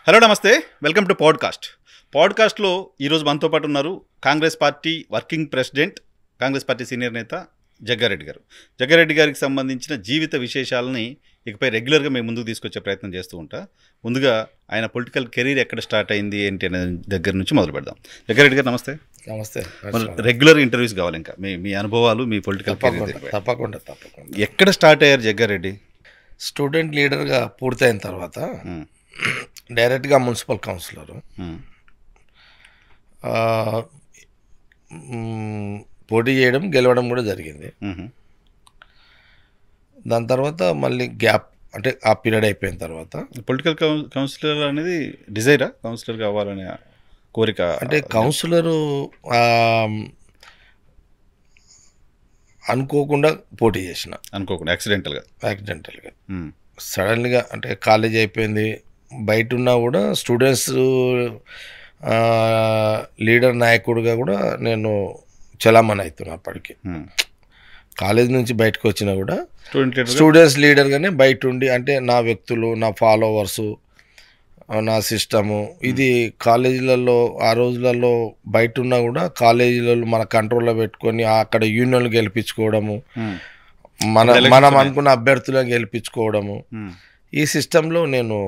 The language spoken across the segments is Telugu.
హలో నమస్తే, వెల్కమ్ టు పాడ్కాస్ట్లో ఈరోజు మనతో పాటు ఉన్నారు Congress party working president, Congress party senior నేత జగ్గారెడ్డి గారు. జగ్గారెడ్డి గారికి సంబంధించిన జీవిత విశేషాలని ఇకపై రెగ్యులర్గా మేము ముందుకు తీసుకొచ్చే ప్రయత్నం చేస్తూ ఉంటా. ముందుగా ఆయన పొలిటికల్ కెరీర్ ఎక్కడ స్టార్ట్ అయింది ఏంటి అనే దగ్గర నుంచి మొదలు పెడదాం. జగ్గారెడ్డి గారు నమస్తే. నమస్తే. రెగ్యులర్ ఇంటర్వ్యూస్ కావాలి, ఇంకా మీ అనుభవాలు, మీ పొలిటికల్ కెరీర్ తప్పకుండా. ఎక్కడ స్టార్ట్ అయ్యారు జగ్గారెడ్డి? స్టూడెంట్ లీడర్గా పూర్తయిన తర్వాత డైరెక్ట్గా మున్సిపల్ కౌన్సిలరు, పోటీ చేయడం గెలవడం కూడా జరిగింది. దాని తర్వాత మళ్ళీ గ్యాప్, అంటే ఆ పీరియడ్ అయిపోయిన తర్వాత పొలిటికల్ కౌన్సిలర్ అనేది డిజైరా, కౌన్సిలర్ కావాలనే కోరిక? అంటే కౌన్సిలరు అనుకోకుండా పోటీ చేసిన, అనుకోకుండా యాక్సిడెంటల్గా సడన్గా. అంటే కాలేజ్ అయిపోయింది, బయట ఉన్నా కూడా స్టూడెంట్స్ లీడర్ నాయకుడిగా కూడా నేను చలామణి అవుతున్నా. అప్పటికి కాలేజ్ నుంచి బయటకు వచ్చినా కూడా స్టూడెంట్స్ లీడర్గానే బయట ఉండి, అంటే నా వ్యక్తులు, నా ఫాలోవర్సు, నా సిస్టము, ఇది కాలేజీలలో ఆ రోజులలో బయట ఉన్నా కూడా కాలేజీలలో మన కంట్రోల్లో పెట్టుకొని అక్కడ యూనియన్లు గెలిపించుకోవడము, మనం అనుకున్న అభ్యర్థులను గెలిపించుకోవడము, ఈ సిస్టంలో నేను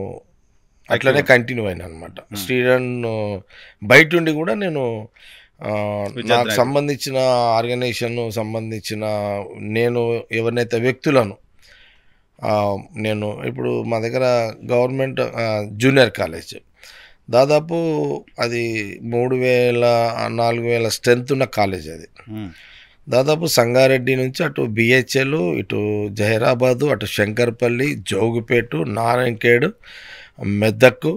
అట్లనే కంటిన్యూ అయినా అనమాట. స్టూడెంట్ బయట ఉండి కూడా నేను నాకు సంబంధించిన ఆర్గనైజేషన్ సంబంధించిన నేను ఎవరినైతే వ్యక్తులను నేను ఇప్పుడు మా దగ్గర గవర్నమెంట్ జూనియర్ కాలేజ్ దాదాపు అది 3,000-4,000 స్ట్రెంత్ ఉన్న కాలేజ్. అది దాదాపు సంగారెడ్డి నుంచి అటు బిహెచ్ఎల్, ఇటు జహీరాబాదు, అటు శంకర్పల్లి, జోగిపేట, నారాయణఖేడ్, మెదక్,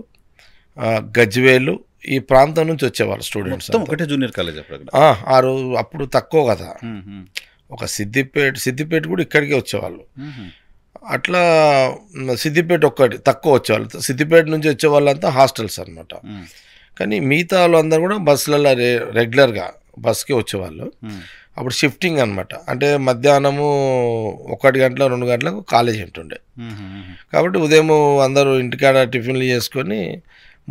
గజ్వేలు, ఈ ప్రాంతం నుంచి వచ్చేవాళ్ళు స్టూడెంట్స్. ఒకటే జూనియర్ కాలేజ్ ఆ రోజు. అప్పుడు తక్కువ కదా, ఒక సిద్దిపేట కూడా ఇక్కడికే వచ్చేవాళ్ళు. అట్లా సిద్దిపేట ఒక్కటి తక్కువ వచ్చేవాళ్ళు. సిద్దిపేట నుంచి వచ్చే వాళ్ళంతా హాస్టల్స్ అనమాట. కానీ మిగతా వాళ్ళందరూ కూడా బస్సులలో రెగ్యులర్గా బస్కే వచ్చేవాళ్ళు. అప్పుడు షిఫ్టింగ్ అనమాట. అంటే మధ్యాహ్నము 1 గంటల 2 గంటలకు కాలేజ్ ఉంటుండే. కాబట్టి ఉదయం అందరూ ఇంటికాడ టిఫిన్లు చేసుకొని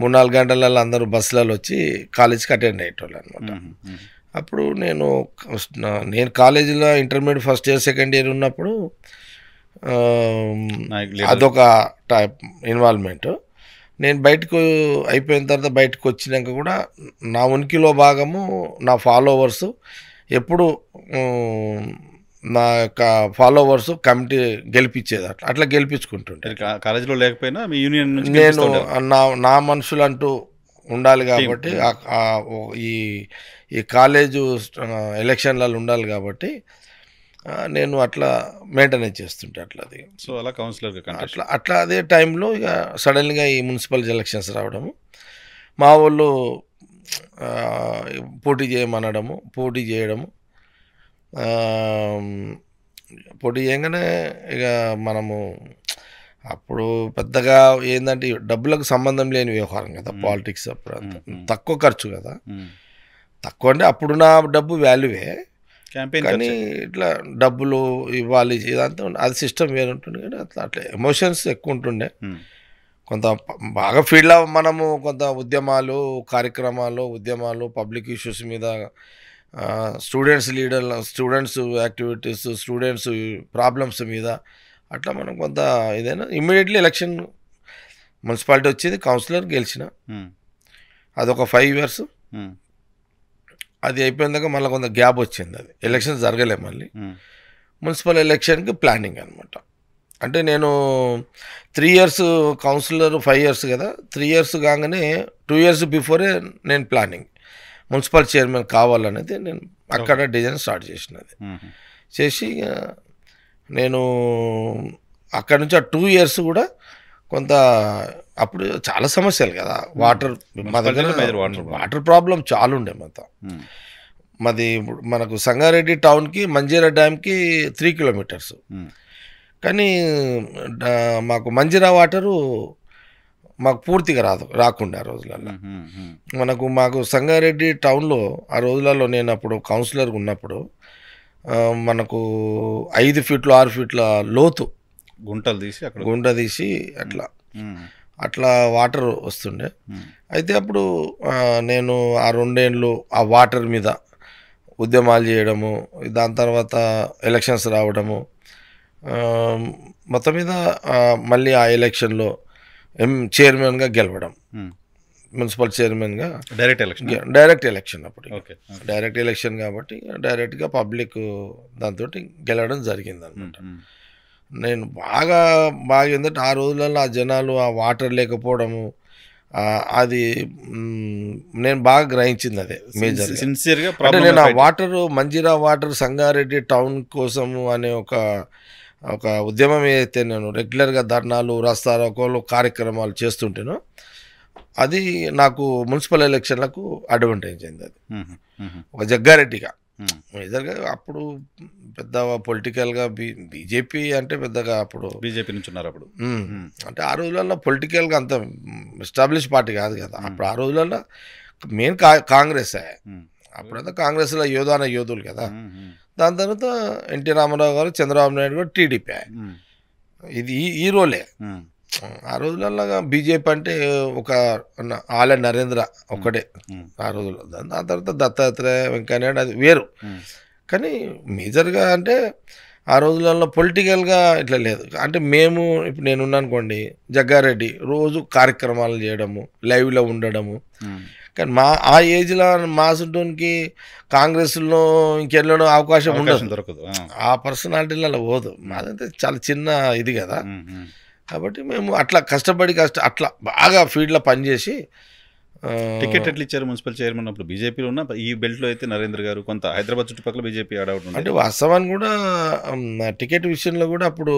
3-4 గంటలలో అందరూ బస్సులలో వచ్చి కాలేజ్కి అటెండ్ అయ్యేటోళ్ళు అనమాట. అప్పుడు నేను కాలేజీలో intermediate first year second year ఉన్నప్పుడు అదొక టైప్ ఇన్వాల్వ్మెంట్. నేను బయటకు అయిపోయిన తర్వాత బయటకు వచ్చినాక కూడా నా ఉనికిలో భాగము నా ఫాలోవర్సు ఎప్పుడు నా యొక్క ఫాలోవర్స్ కమిటీ గెలిపించేది. అట్లా గెలిపించుకుంటుంటే కాలేజీలో లేకపోయినా మీ యూనియన్ నేను నా మనుషులు అంటూ ఉండాలి కాబట్టి, ఈ కాలేజు ఎలక్షన్లలో ఉండాలి కాబట్టి నేను అట్లా మెయింటెనెన్స్ చేస్తుంటే అది. సో అలా కౌన్సిలర్గా అట్లా అదే టైంలో ఇక సడన్గా ఈ మున్సిపల్ ఎలక్షన్స్ రావడము, మా వాళ్ళు పోటీ చేయమనడము, పోటీ చేయగానే ఇక మనము అప్పుడు పెద్దగా ఏంటంటే డబ్బులకు సంబంధం లేని వ్యవహారం కదా పాలిటిక్స్. అప్పుడు అంతా తక్కువ ఖర్చు కదా, తక్కువ అంటే అప్పుడు నా డబ్బు వాల్యూవే, కానీ ఇట్లా డబ్బులు ఇవ్వాలి ఇదంతా అది సిస్టమ్ వేరే ఉంటుంది. కానీ అట్లా ఎమోషన్స్ ఎక్కువ ఉంటుండే. కొంత బాగా ఫీల్డ్ మనము కొంత ఉద్యమాలు పబ్లిక్ ఇష్యూస్ మీద, స్టూడెంట్స్ యాక్టివిటీస్, స్టూడెంట్స్ ప్రాబ్లమ్స్ మీద అట్లా మనం కొంత ఏదైనా ఇమ్మీడియట్లీ ఎలక్షన్ మున్సిపాలిటీ వచ్చింది, కౌన్సిలర్ గెలిచిన. అదొక 5 years. అది అయిపోయిందాక మళ్ళీ కొంత గ్యాప్ వచ్చింది. అది ఎలక్షన్ జరగలే. మళ్ళీ మున్సిపల్ ఎలక్షన్కి ప్లానింగ్ అనమాట. అంటే నేను 3 years కౌన్సిలర్, 5 years కదా. 3 years కాగానే 2 years బిఫోరే నేను ప్లానింగ్ మున్సిపల్ చైర్మన్ కావాలనేది నేను అక్కడ డిజైన్ స్టార్ట్ చేసినది. చేసి నేను అక్కడ నుంచి ఆ 2 years కూడా కొంత అప్పుడు చాలా సమస్యలు కదా. మా దగ్గర వాటర్ ప్రాబ్లం చాలా ఉండే మొత్తం. మనకు సంగారెడ్డి టౌన్కి మంజీరా డ్యామ్కి 3 kilometers. కానీ మాకు మంజీరా వాటరు మాకు పూర్తిగా రాకుండా ఆ రోజులలో. మాకు సంగారెడ్డి టౌన్లో ఆ రోజులలో నేను అప్పుడు కౌన్సిలర్గా ఉన్నప్పుడు మనకు 5 feet 6 feet లోతు గుంటలు తీసి గుంట తీసి అట్లా అట్లా వాటర్ వస్తుండే. అయితే అప్పుడు నేను ఆ 2 ఏళ్ళు ఆ వాటర్ మీద ఉద్యమాలు చేయడము, దాని తర్వాత ఎలక్షన్స్ రావడము, మొత్తం మీద మళ్ళీ ఆ ఎలక్షన్లో చైర్మన్గా గెలవడం, మున్సిపల్ చైర్మన్గా డైరెక్ట్ ఎలక్షన్ అప్పుడు డైరెక్ట్ ఎలక్షన్ కాబట్టి డైరెక్ట్గా పబ్లిక్ దాంతో గెలవడం జరిగింది అనమాట. నేను బాగా ఏంటంటే ఆ రోజులలో ఆ జనాలు ఆ వాటర్ లేకపోవడము అది నేను బాగా గ్రహించింది. అదే మేజర్ సిన్సియర్గా అంటే నేను ఆ water Manjira water Sangareddy town కోసము అనే ఒక ఉద్యమం ఏదైతే నేను రెగ్యులర్గా ధర్నాలు రాస్తారోకోలు కార్యక్రమాలు చేస్తుంటేనో అది నాకు మున్సిపల్ ఎలక్షన్లకు అడ్వాంటేజ్ అయింది. అది ఒక జగ్గారెడ్డిగా మేజర్గా అప్పుడు పెద్ద పొలిటికల్గా బీజేపీ అంటే పెద్దగా అప్పుడు బీజేపీ నుంచి ఉన్నారు అప్పుడు అంటే ఆ రోజులలో పొలిటికల్గా అంత ఎస్టాబ్లిష్ పార్టీ కాదు కదా అప్పుడు. ఆ రోజులలో మెయిన్ కాంగ్రెస్ అప్పుడంతా కాంగ్రెస్లో యోధులు కదా. దాని తర్వాత ఎన్టీ రామారావు గారు, చంద్రబాబు నాయుడు గారు టీడీపీ. ఇది ఈ రోలే. ఆ రోజులలో బీజేపీ అంటే ఒక ఆలయ నరేంద్ర ఒక్కడే ఆ రోజుల్లో. దాని తర్వాత దత్తాత్రేయ, వెంకయ్యనాయుడు అది వేరు. కానీ మేజర్గా అంటే ఆ రోజులలో పొలిటికల్గా ఇట్లా లేదు. అంటే మేము ఇప్పుడు నేనున్నా అనుకోండి, జగ్గారెడ్డి రోజు కార్యక్రమాలు చేయడము, లైవ్లో ఉండడము. కానీ ఆ ఏజ్లో మా సుడ్డానికి కాంగ్రెస్లో ఇంకెళ్ళడం అవకాశం ఉండదు. ఆ పర్సనాలిటీలలో పోదు. మాదంటే చాలా చిన్న ఇది కదా. కాబట్టి మేము అట్లా కష్టపడి అట్లా బాగా ఫీల్డ్లో పనిచేసి. టికెట్ ఎట్లా ఇచ్చారు మున్సిపల్ చైర్మన్ అప్పుడు? బీజేపీలో ఉన్న ఈ బెల్ట్లో అయితే నరేంద్ర గారు, కొంత హైదరాబాద్ చుట్టుపక్కల బీజేపీ ఆడవుట్ అంటే వాస్తవాన్ని కూడా టికెట్ విషయంలో కూడా అప్పుడు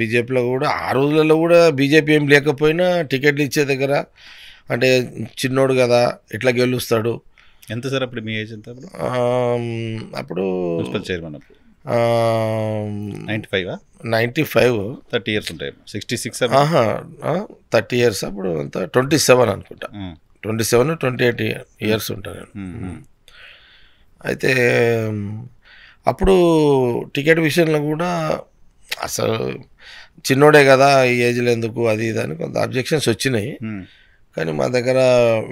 బీజేపీలో కూడా ఆ రోజులలో కూడా బీజేపీ ఏం లేకపోయినా టికెట్లు ఇచ్చే దగ్గర అంటే చిన్నోడు కదా ఎట్లా గెలుస్తాడు. ఎంత సార్ అప్పుడు మీ ఏజ్ ఎంత? అప్పుడు మున్సిపల్ చైర్మన్ అప్పుడు 95 30 ఇయర్స్ ఉంటాయి. 66 30 ఇయర్స్ అప్పుడు అంతా 27 అనుకుంటా. 27 28 ఇయర్స్ ఉంటాను నేను. అయితే అప్పుడు టికెట్ విషయంలో కూడా అసలు చిన్నోడే కదా ఈ ఏజ్లో ఎందుకు అది ఇది అని కొంత అబ్జెక్షన్స్ వచ్చినాయి. కానీ మా దగ్గర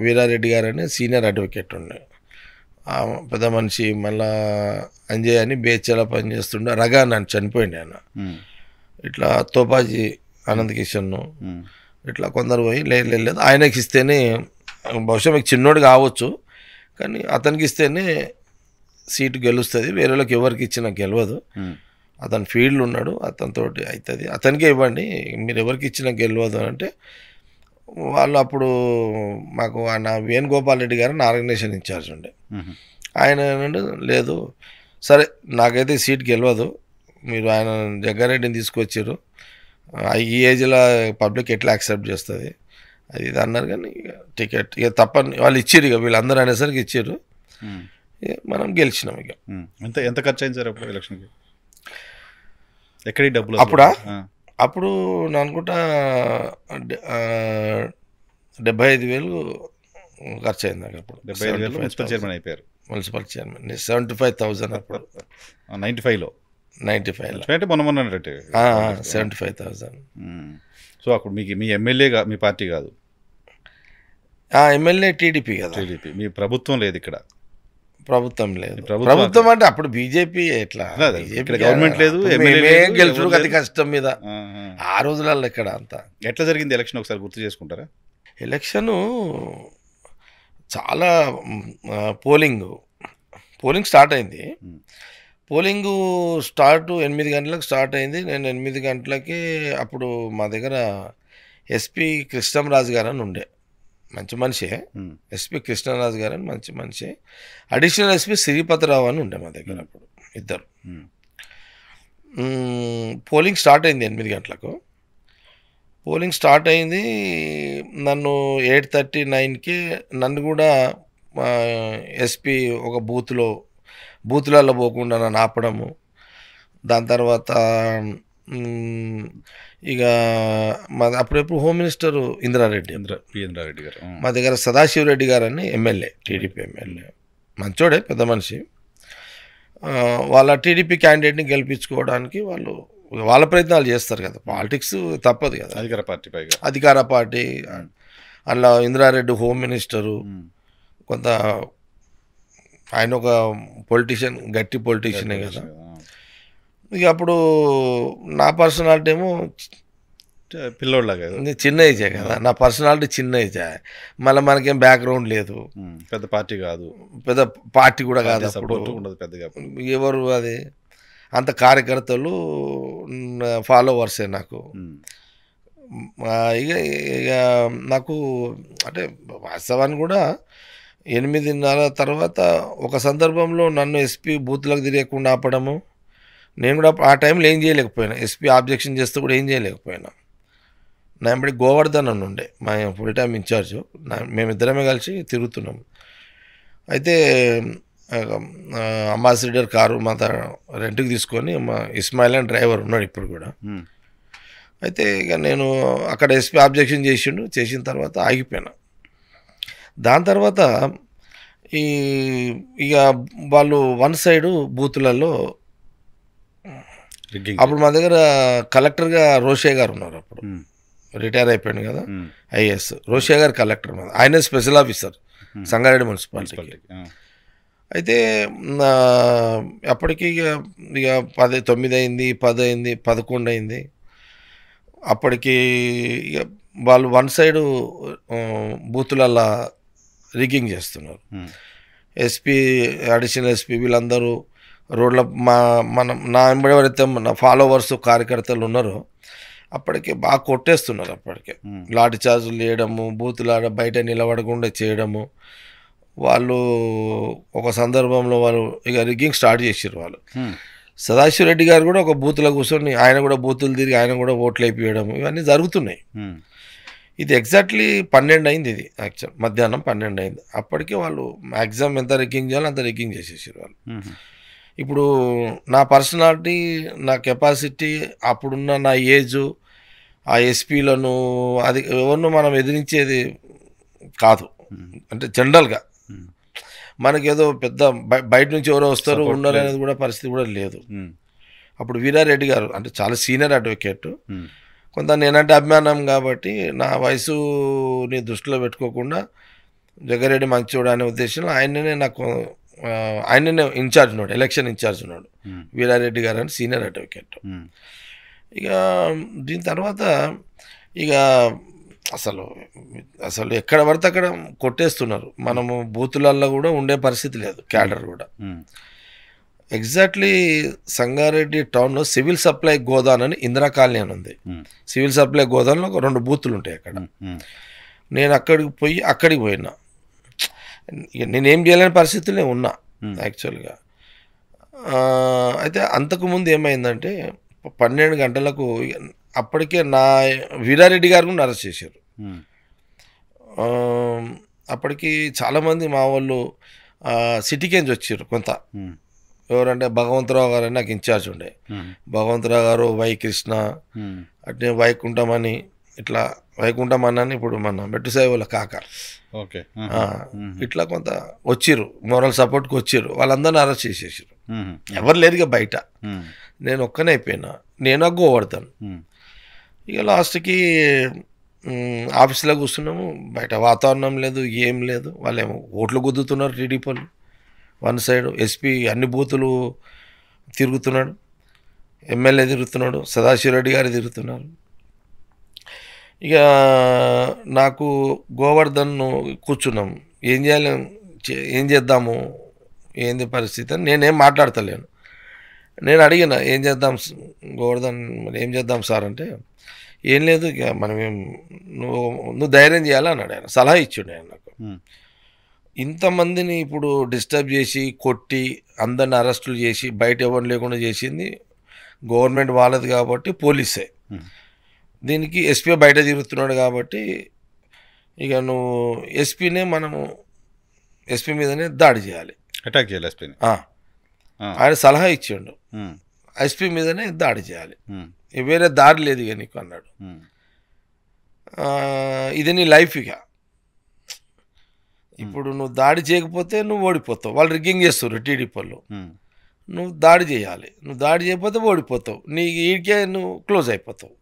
వీరారెడ్డి గారు అని సీనియర్ అడ్వకేట్ ఉండే, పెద్ద మనిషి, మళ్ళా అంజయ్ అని బేచలా పనిచేస్తుండే, రగా నన్ను చనిపోయింది ఆయన. ఇట్లా తోపాజీ ఆనంద్ కిషన్ ఇట్లా కొందరు పోయి లేదు ఆయనకి ఇస్తేనే బహుశా మీకు చిన్నోడు కావచ్చు కానీ అతనికి ఇస్తేనే సీటు గెలుస్తుంది, వేరే వాళ్ళకి ఎవరికి ఇచ్చినా గెలవదు, అతను ఫీల్డ్ ఉన్నాడు అతనితోటి అవుతుంది, అతనికే ఇవ్వండి, మీరు ఎవరికి ఇచ్చినా గెలవదు అంటే వాళ్ళు అప్పుడు మాకు ఆయన వేణుగోపాల్ రెడ్డి గారు ఆర్గనైజేషన్ ఇన్ఛార్జ్ ఉండే. ఆయన ఏంటంటే లేదు సరే నాకైతే సీట్ గెలవదు, మీరు ఆయన జగ్గారెడ్డిని తీసుకొచ్చారు, ఈ ఏజ్లో పబ్లిక్ ఎట్లా యాక్సెప్ట్ చేస్తుంది అది ఇది అన్నారు. కానీ టికెట్ ఇక తప్పని వాళ్ళు ఇచ్చారు, ఇక వీళ్ళందరూ అనేసరికి ఇచ్చారు, మనం గెలిచినాం. ఇక ఎంత ఖర్చు అయింది సార్ అప్పుడు ఎలక్షన్కి? ఎక్కడి డబ్బులు అప్పుడు నేను అనుకుంటా 75,000 ఖర్చు అయింది నాకు అప్పుడు. 75,000 మున్సిపల్ చైర్మన్ అయిపోయారు. మున్సిపల్ చైర్మన్ 75,000 అప్పుడు 95లో అంటే మొన్న 75,000. సో అప్పుడు మీకు మీ ఎమ్మెల్యేగా మీ పార్టీ కాదు, ఎమ్మెల్యే టీడీపీ కదా, టీడీపీ. మీ ప్రభుత్వం లేదు ఇక్కడ, ప్రభుత్వం లేదు. ప్రభుత్వం అంటే అప్పుడు బీజేపీ ఎట్లా, గవర్నమెంట్ లేదు, గెలుచుడు అతి కష్టం మీద ఆ రోజులలో ఇక్కడ అంతా. ఎట్లా జరిగింది ఎలక్షన్ ఒకసారి గుర్తు చేసుకుంటారా? ఎలక్షను చాలా పోలింగ్ స్టార్ట్ అయింది. పోలింగ్ 8 గంటలకు స్టార్ట్ అయింది. నేను 8 గంటలకి అప్పుడు మా దగ్గర ఎస్పీ కృష్ణంరాజు గారు అని ఉండే, మంచి మనిషి. ఎస్పీ కృష్ణరాజు గారు అని మంచి మనిషి, అడిషనల్ ఎస్పీ శ్రీపతిరావు అని ఉండే మా దగ్గర అప్పుడు ఇద్దరు. పోలింగ్ స్టార్ట్ అయింది 8 గంటలకు. పోలింగ్ స్టార్ట్ అయింది, నన్ను 8:39కి నన్ను కూడా ఎస్పీ ఒక బూతులలో పోకుండా నన్ను ఆపడము. దాని తర్వాత ఇక అప్పుడెప్పుడు హోమ్ మినిస్టర్ ఇంద్రారెడ్డి గారు, మా దగ్గర సదాశివరెడ్డి గారు అని ఎమ్మెల్యే, టీడీపీ ఎమ్మెల్యే, మంచోడే, పెద్ద మనిషి. వాళ్ళ టీడీపీ క్యాండిడేట్ని గెలిపించుకోవడానికి వాళ్ళు వాళ్ళ ప్రయత్నాలు చేస్తారు కదా, పాలిటిక్స్ తప్పదు కదా, అధికార పార్టీ. అలా ఇందిరారెడ్డి హోమ్ మినిస్టరు, కొంత ఆయన ఒక పొలిటీషియన్, గట్టి పొలిటీషియనే కదా. ఇక అప్పుడు నా పర్సనాలిటీ ఏమో పిల్లోడ్లాగా చిన్న ఏజే కదా, నా పర్సనాలిటీ చిన్న ఏజే, మళ్ళీ మనకేం బ్యాక్గ్రౌండ్ లేదు, పెద్ద పార్టీ కూడా కాదు అప్పుడు, ఎవరు అది అంత కార్యకర్తలు ఫాలోవర్సే నాకు. ఇక ఇక నాకు అంటే వాస్తవాన్ని కూడా 8:30 తర్వాత ఒక సందర్భంలో నన్ను ఎస్పీ బూత్లకు తిరగకుండా ఆపడము, నేను కూడా ఆ టైంలో ఏం చేయలేకపోయినా, ఎస్పీ ఆబ్జెక్షన్ చేస్తే కూడా ఏం చేయలేకపోయినా. నా ఎంబడి గోవర్ధన్ అని ఉండే మా ఫుల్ టైమ్ ఇన్ఛార్జు, మేమిద్దరమే కలిసి తిరుగుతున్నాం. అయితే అంబాసిడర్ కారు మా రెంట్కి తీసుకొని మా ఇస్మాయిల్ అని డ్రైవర్ ఉన్నాడు ఇప్పుడు కూడా. అయితే ఇక నేను అక్కడ ఎస్పీ ఆబ్జెక్షన్ చేసిన తర్వాత ఆగిపోయినా. దాని తర్వాత ఇక వాళ్ళు వన్ సైడు బూతులలో, అప్పుడు మా దగ్గర కలెక్టర్గా రోషే గారు ఉన్నారు, అప్పుడు రిటైర్ అయిపోయాడు కదా ఐఏఎస్, రోషే గారు కలెక్టర్, మీద ఆయన స్పెషల్ ఆఫీసర్ సంగారెడ్డి మున్సిపాలిటీకి. అయితే అప్పటికి ఇక 9 అయింది, 10 అయింది, 11 అయింది. అప్పటికి ఇక వాళ్ళు వన్ సైడు బూతులల్లా రిగ్గింగ్ చేస్తున్నారు. ఎస్పీ, అడిషనల్ ఎస్పీ వీళ్ళందరూ రోడ్ల నా వెంబడి ఎవరైతే నా ఫాలోవర్స్ కార్యకర్తలు ఉన్నారో అప్పటికే బాగా కొట్టేస్తున్నారు. అప్పటికే లాఠీ చార్జులు చేయడము, బూతులాడ బయట నిలబడకుండా చేయడము. వాళ్ళు ఒక సందర్భంలో వాళ్ళు ఇక రిగ్గింగ్ స్టార్ట్ చేసారు వాళ్ళు. సదాశివరెడ్డి గారు కూడా ఒక బూత్లో కూర్చొని ఆయన కూడా బూతులు తిరిగి ఆయన కూడా ఓట్లు అయిపోయడం, ఇవన్నీ జరుగుతున్నాయి. ఇది ఎగ్జాక్ట్లీ 12 అయింది, ఇది యాక్చువల్ మధ్యాహ్నం 12 అయింది. అప్పటికే వాళ్ళు మ్యాక్సిమం ఎంత రిగ్గింగ్ చేయాలో అంత రిగ్గింగ్ చేసేసారు వాళ్ళు. ఇప్పుడు నా పర్సనాలిటీ, నా కెపాసిటీ, అప్పుడున్న నా ఏజు, ఆ ఎస్పీలను అది ఎవరినో మనం ఎదిరించేది కాదు. అంటే జనరల్గా మనకేదో పెద్ద బయట నుంచి ఎవరో వస్తారు ఉన్నారు అనేది కూడా పరిస్థితి కూడా లేదు. అప్పుడు వీరారెడ్డి గారు అంటే చాలా సీనియర్ అడ్వకేట్, కొంత నేనంటే అభిమానం కాబట్టి నా వయసుని దృష్టిలో పెట్టుకోకుండా జగ్గారెడ్డి మంచోడు అనే ఉద్దేశంలో ఆయననే ఇన్ఛార్జ్ ఉన్నాడు, ఎలక్షన్ ఇన్ఛార్జ్ ఉన్నాడు వీరారెడ్డి గారు అని సీనియర్ అడ్వకేట్. ఇక దీని తర్వాత ఇక అసలు ఎక్కడ పడితే అక్కడ కొట్టేస్తున్నారు. మనము బూతులల్లో కూడా ఉండే పరిస్థితి లేదు, క్యాడర్ కూడా. ఎగ్జాక్ట్లీ సంగారెడ్డి టౌన్లో సివిల్ సప్లై గోదాన్ అని ఇందిరా కాలనీ అని ఉంది. సివిల్ సప్లై గోదాన్లో ఒక 2 బూతులు ఉంటాయి అక్కడ. నేను అక్కడికి పోయినా, నేనేం చేయలేని పరిస్థితుల్లో ఉన్నా యాక్చువల్గా. అయితే అంతకుముందు ఏమైందంటే 12 గంటలకు అప్పటికే నా వీరారెడ్డి గారు కూడా అరెస్ట్ చేశారు. అప్పటికి చాలామంది మా వాళ్ళు సిటీకేంచి వచ్చారు కొంత. ఎవరంటే భగవంతరావు గారు అని నాకు ఇన్ఛార్జ్ ఉండే, భగవంతరావు గారు, వై కృష్ణ, అట్నే వైకుంఠం అని, ఇట్లా వైకుంఠం అని ఇప్పుడు మన మెట్టు సాయి కాక, ఇట్లా కొంత వచ్చిర్రు, మోరల్ సపోర్ట్కి వచ్చిర్రు. వాళ్ళందరినీ అరెస్ట్ చేసేసారు, ఎవరు లేరుగా బయట. నేను ఒక్కనే అయిపోయినా, నేను గోవర్ధన్. ఇక లాస్ట్కి ఆఫీస్లో కూర్చున్నాము, బయట వాతావరణం లేదు, ఏం లేదు. వాళ్ళేమో ఓట్లు గుద్దుతున్నారు టీడీపీ వాళ్ళు వన్ సైడ్, ఎస్పీ అన్ని బూతులు తిరుగుతున్నాడు, ఎమ్మెల్యే తిరుగుతున్నాడు, సదాశివరెడ్డి గారు తిరుగుతున్నారు. ఇక నాకు గోవర్ధన్ కూర్చున్నాం, ఏం చేయాలి, ఏం చేద్దాము, ఏంది పరిస్థితి అని నేనేం మాట్లాడతలేను. నేను అడిగిన ఏం చేద్దాం గోవర్ధన్, మరి ఏం చేద్దాం సార్ అంటే, ఏం లేదు ఇక మనమేం, నువ్వు ధైర్యం చేయాలి అన్నాడు ఆయన, సలహా ఇచ్చిండు ఆయన నాకు. ఇంతమందిని ఇప్పుడు డిస్టర్బ్ చేసి కొట్టి అందరిని అరెస్టులు చేసి బయట ఎవరు లేకుండా చేసింది గవర్నమెంట్ వాళ్ళది కాబట్టి పోలీసే. దీనికి ఎస్పీ బయట తిరుగుతున్నాడు కాబట్టి ఇక నువ్వు ఎస్పీ మీదనే దాడి చేయాలి, అటాక్ చేయాలి ఎస్పీని. ఆయన సలహా ఇచ్చిండు, ఎస్పీ మీదనే దాడి చేయాలి, వేరే దారి లేదు ఇక నీకు అన్నాడు. ఇది నీ లైఫ్, ఇక ఇప్పుడు నువ్వు దాడి చేయకపోతే నువ్వు ఓడిపోతావు. వాళ్ళు రిగ్గింగ్ చేస్తారు టీడీపీ వాళ్ళు, నువ్వు దాడి చేయాలి, నువ్వు దాడి చేయకపోతే ఓడిపోతావు, నీ ఈడికే నువ్వు క్లోజ్ అయిపోతావు,